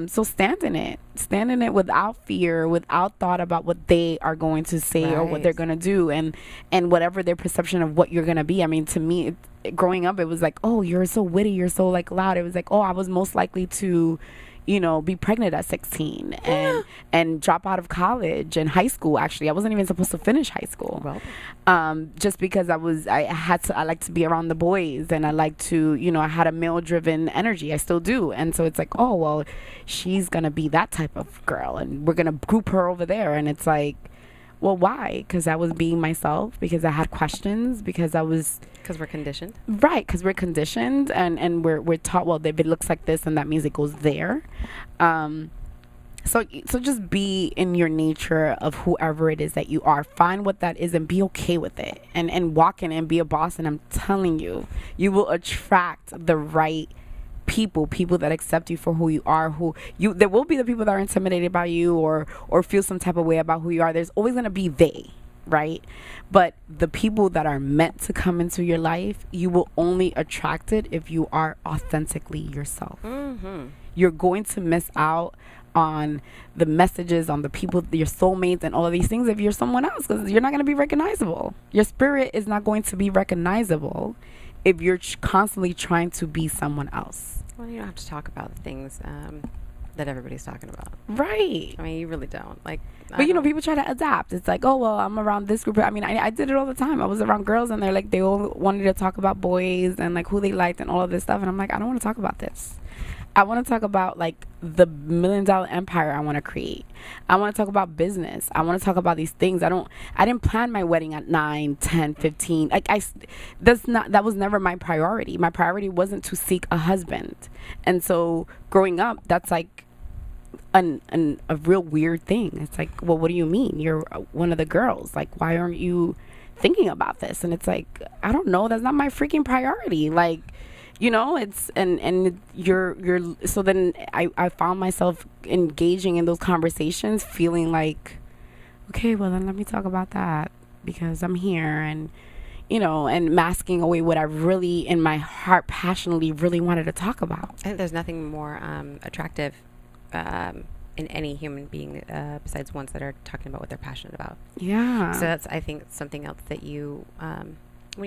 So stand in it without fear, without thought about what they are going to say or what they're going to do, and whatever their perception of what you're going to be. I mean, to me, growing up, it was like, oh, you're so witty, you're so like loud. It was like, oh, I was most likely to, you know, be pregnant at 16 and drop out of college and high school. Actually, I wasn't even supposed to finish high school. Just because I like to be around the boys, and I like to, you know, I had a male driven energy. I still do. And so it's like, oh, well, she's going to be that type of girl, and we're going to group her over there. And it's like, well, why? Because I was being myself, because I had questions, because we're conditioned. Right, because we're conditioned, and we're taught, well, if it looks like this, and that means it goes there. So just be in your nature of whoever it is that you are. Find what that is and be okay with it. And walk in and be a boss, and I'm telling you, you will attract the right people that accept you for who you are. There will be the people that are intimidated by you or feel some type of way about who you are. There's always going to be they. Right? But the people that are meant to come into your life, you will only attract it if you are authentically yourself. You're going to miss out on the messages, on the people, your soulmates, and all of these things if you're someone else, because you're not going to be recognizable. Your spirit is not going to be recognizable if you're constantly trying to be someone else. Well, you don't have to talk about the things that everybody's talking about. Right. I mean, you really don't. Like, but you know, people try to adapt. It's like, oh, well, I'm around this group. I mean, I did it all the time. I was around girls, and they're like, they all wanted to talk about boys and like who they liked and all of this stuff. And I'm like, I don't want to talk about this. I want to talk about like the $1 million empire I want to create. I want to talk about business. I want to talk about these things. I didn't plan my wedding at 9, 10, 15. Like that was never my priority. My priority wasn't to seek a husband. And so growing up, that's like a real weird thing. It's like, well, what do you mean? You're one of the girls. Like, why aren't you thinking about this? And it's like, I don't know. That's not my freaking priority. Like, you know, it's and you're so then I found myself engaging in those conversations, feeling like, okay, well then let me talk about that, because I'm here, and you know, and masking away what I really in my heart passionately really wanted to talk about. I think there's nothing more attractive in any human being besides ones that are talking about what they're passionate about. Yeah. So that's, I think, something else that you when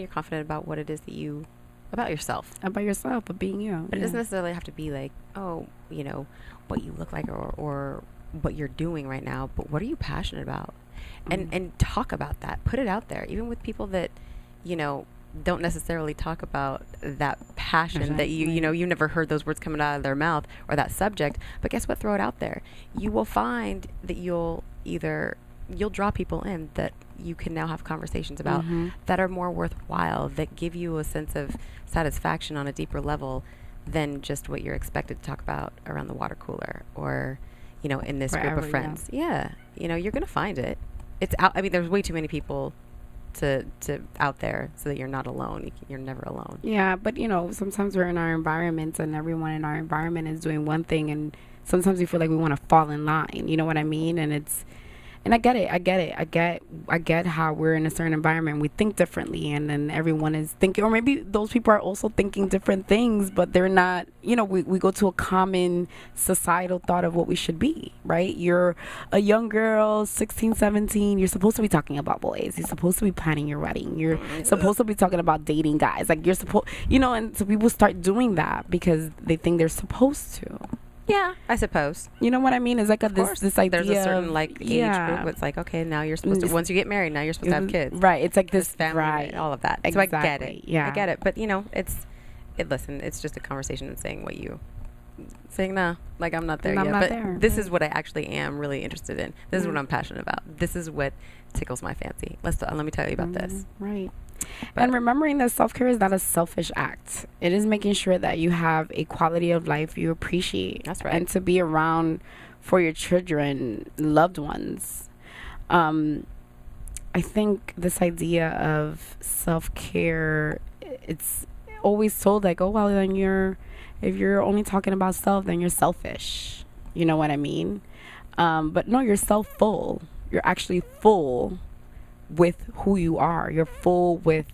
you're confident about what it is that you about yourself, but being you. But it doesn't necessarily have to be like, oh, you know, what you look like or what you're doing right now, but what are you passionate about? And talk about that. Put it out there, even with people that, you know, don't necessarily talk about that passion that you know, you never heard those words coming out of their mouth or that subject. But guess what? Throw it out there. You will find that you'll draw people in that you can now have conversations about that are more worthwhile, that give you a sense of satisfaction on a deeper level than just what you're expected to talk about around the water cooler or, you know, in this group of friends. Yeah. You know, you're going to find it. It's out. I mean, there's way too many people to out there so that you're not alone. You're never alone. Yeah. But, you know, sometimes we're in our environments and everyone in our environment is doing one thing, and sometimes we feel like we want to fall in line. You know what I mean? And I get it. I get how we're in a certain environment. We think differently, and then everyone is thinking, or maybe those people are also thinking different things, but they're not, you know, we go to a common societal thought of what we should be, right? You're a young girl, 16, 17. You're supposed to be talking about boys. You're supposed to be planning your wedding. You're supposed to be talking about dating guys. Like, you're supposed, you know, and so people start doing that because they think they're supposed to. Yeah, I suppose. You know what I mean? It's like this idea. There's a certain like age group. It's like, okay, now you're supposed to. Once you get married, now you're supposed to have kids. Right. It's like this family, right? All of that. Exactly. So I get it. Yeah, I get it. But you know, listen, it's just a conversation and saying no, like I'm not there yet. But there. This is what I actually am really interested in. This is what I'm passionate about. This is what tickles my fancy. Let me tell you about this. Right. And remembering that self-care is not a selfish act. It is making sure that you have a quality of life you appreciate. That's right. And to be around for your children, loved ones. I think this idea of self-care, it's always told like, oh, well, then if you're only talking about self, then you're selfish. You know what I mean? But no, you're self-full. You're actually full with who you are. You're full with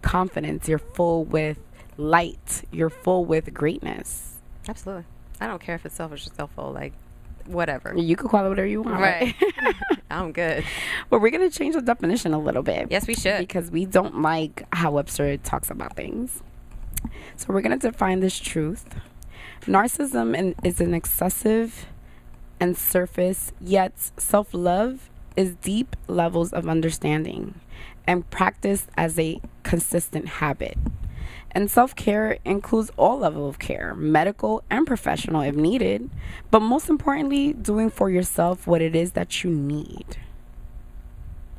confidence. You're full with light. You're full with greatness. Absolutely. I don't care if it's selfish or self-full. Like, whatever. You could call it whatever you want. Right. I'm good. But we're going to change the definition a little bit. Yes, we should. Because we don't like how Webster talks about things. So we're going to define this truth. Narcissism is an excessive and surface, yet self-love is deep levels of understanding and practiced as a consistent habit. And self-care includes all levels of care, medical and professional if needed, but most importantly, doing for yourself what it is that you need.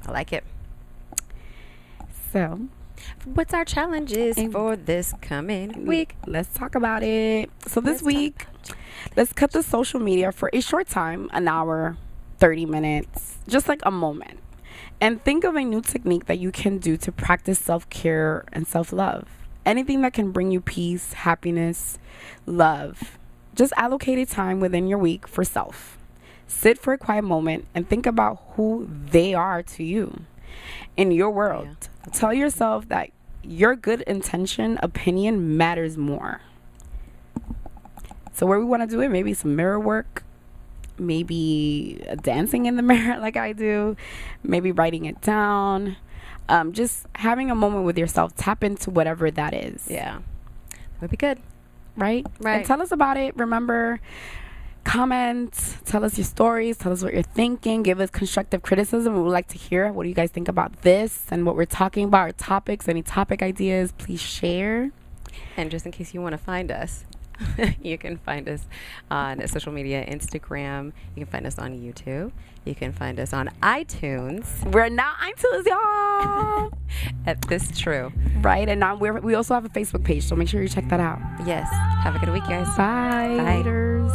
I like it. So, what's our challenges for this coming week? Let's talk about it. So this week, let's cut the social media for a short time, an hour, 30 minutes, just like a moment. And think of a new technique that you can do to practice self-care and self-love. Anything that can bring you peace, happiness, love. Just allocate a time within your week for self. Sit for a quiet moment and think about who they are to you in your world. Yeah. Tell yourself that your good intention, opinion matters more. So where we want to do it, maybe some mirror work, maybe dancing in the mirror like I do, maybe writing it down. Just having a moment with yourself. Tap into whatever that is. Yeah. Would be good. Right? Right. And tell us about it. Remember, comment. Tell us your stories. Tell us what you're thinking. Give us constructive criticism. We would like to hear what do you guys think about this and what we're talking about, our topics, any topic ideas. Please share. And just in case you want to find us, you can find us on social media, Instagram. You can find us on YouTube. You can find us on iTunes. We're now iTunes, y'all. At Thistru. Right, and now we also have a Facebook page, so make sure you check that out. Yes. Have a good week, guys. Bye. Bye. Laters.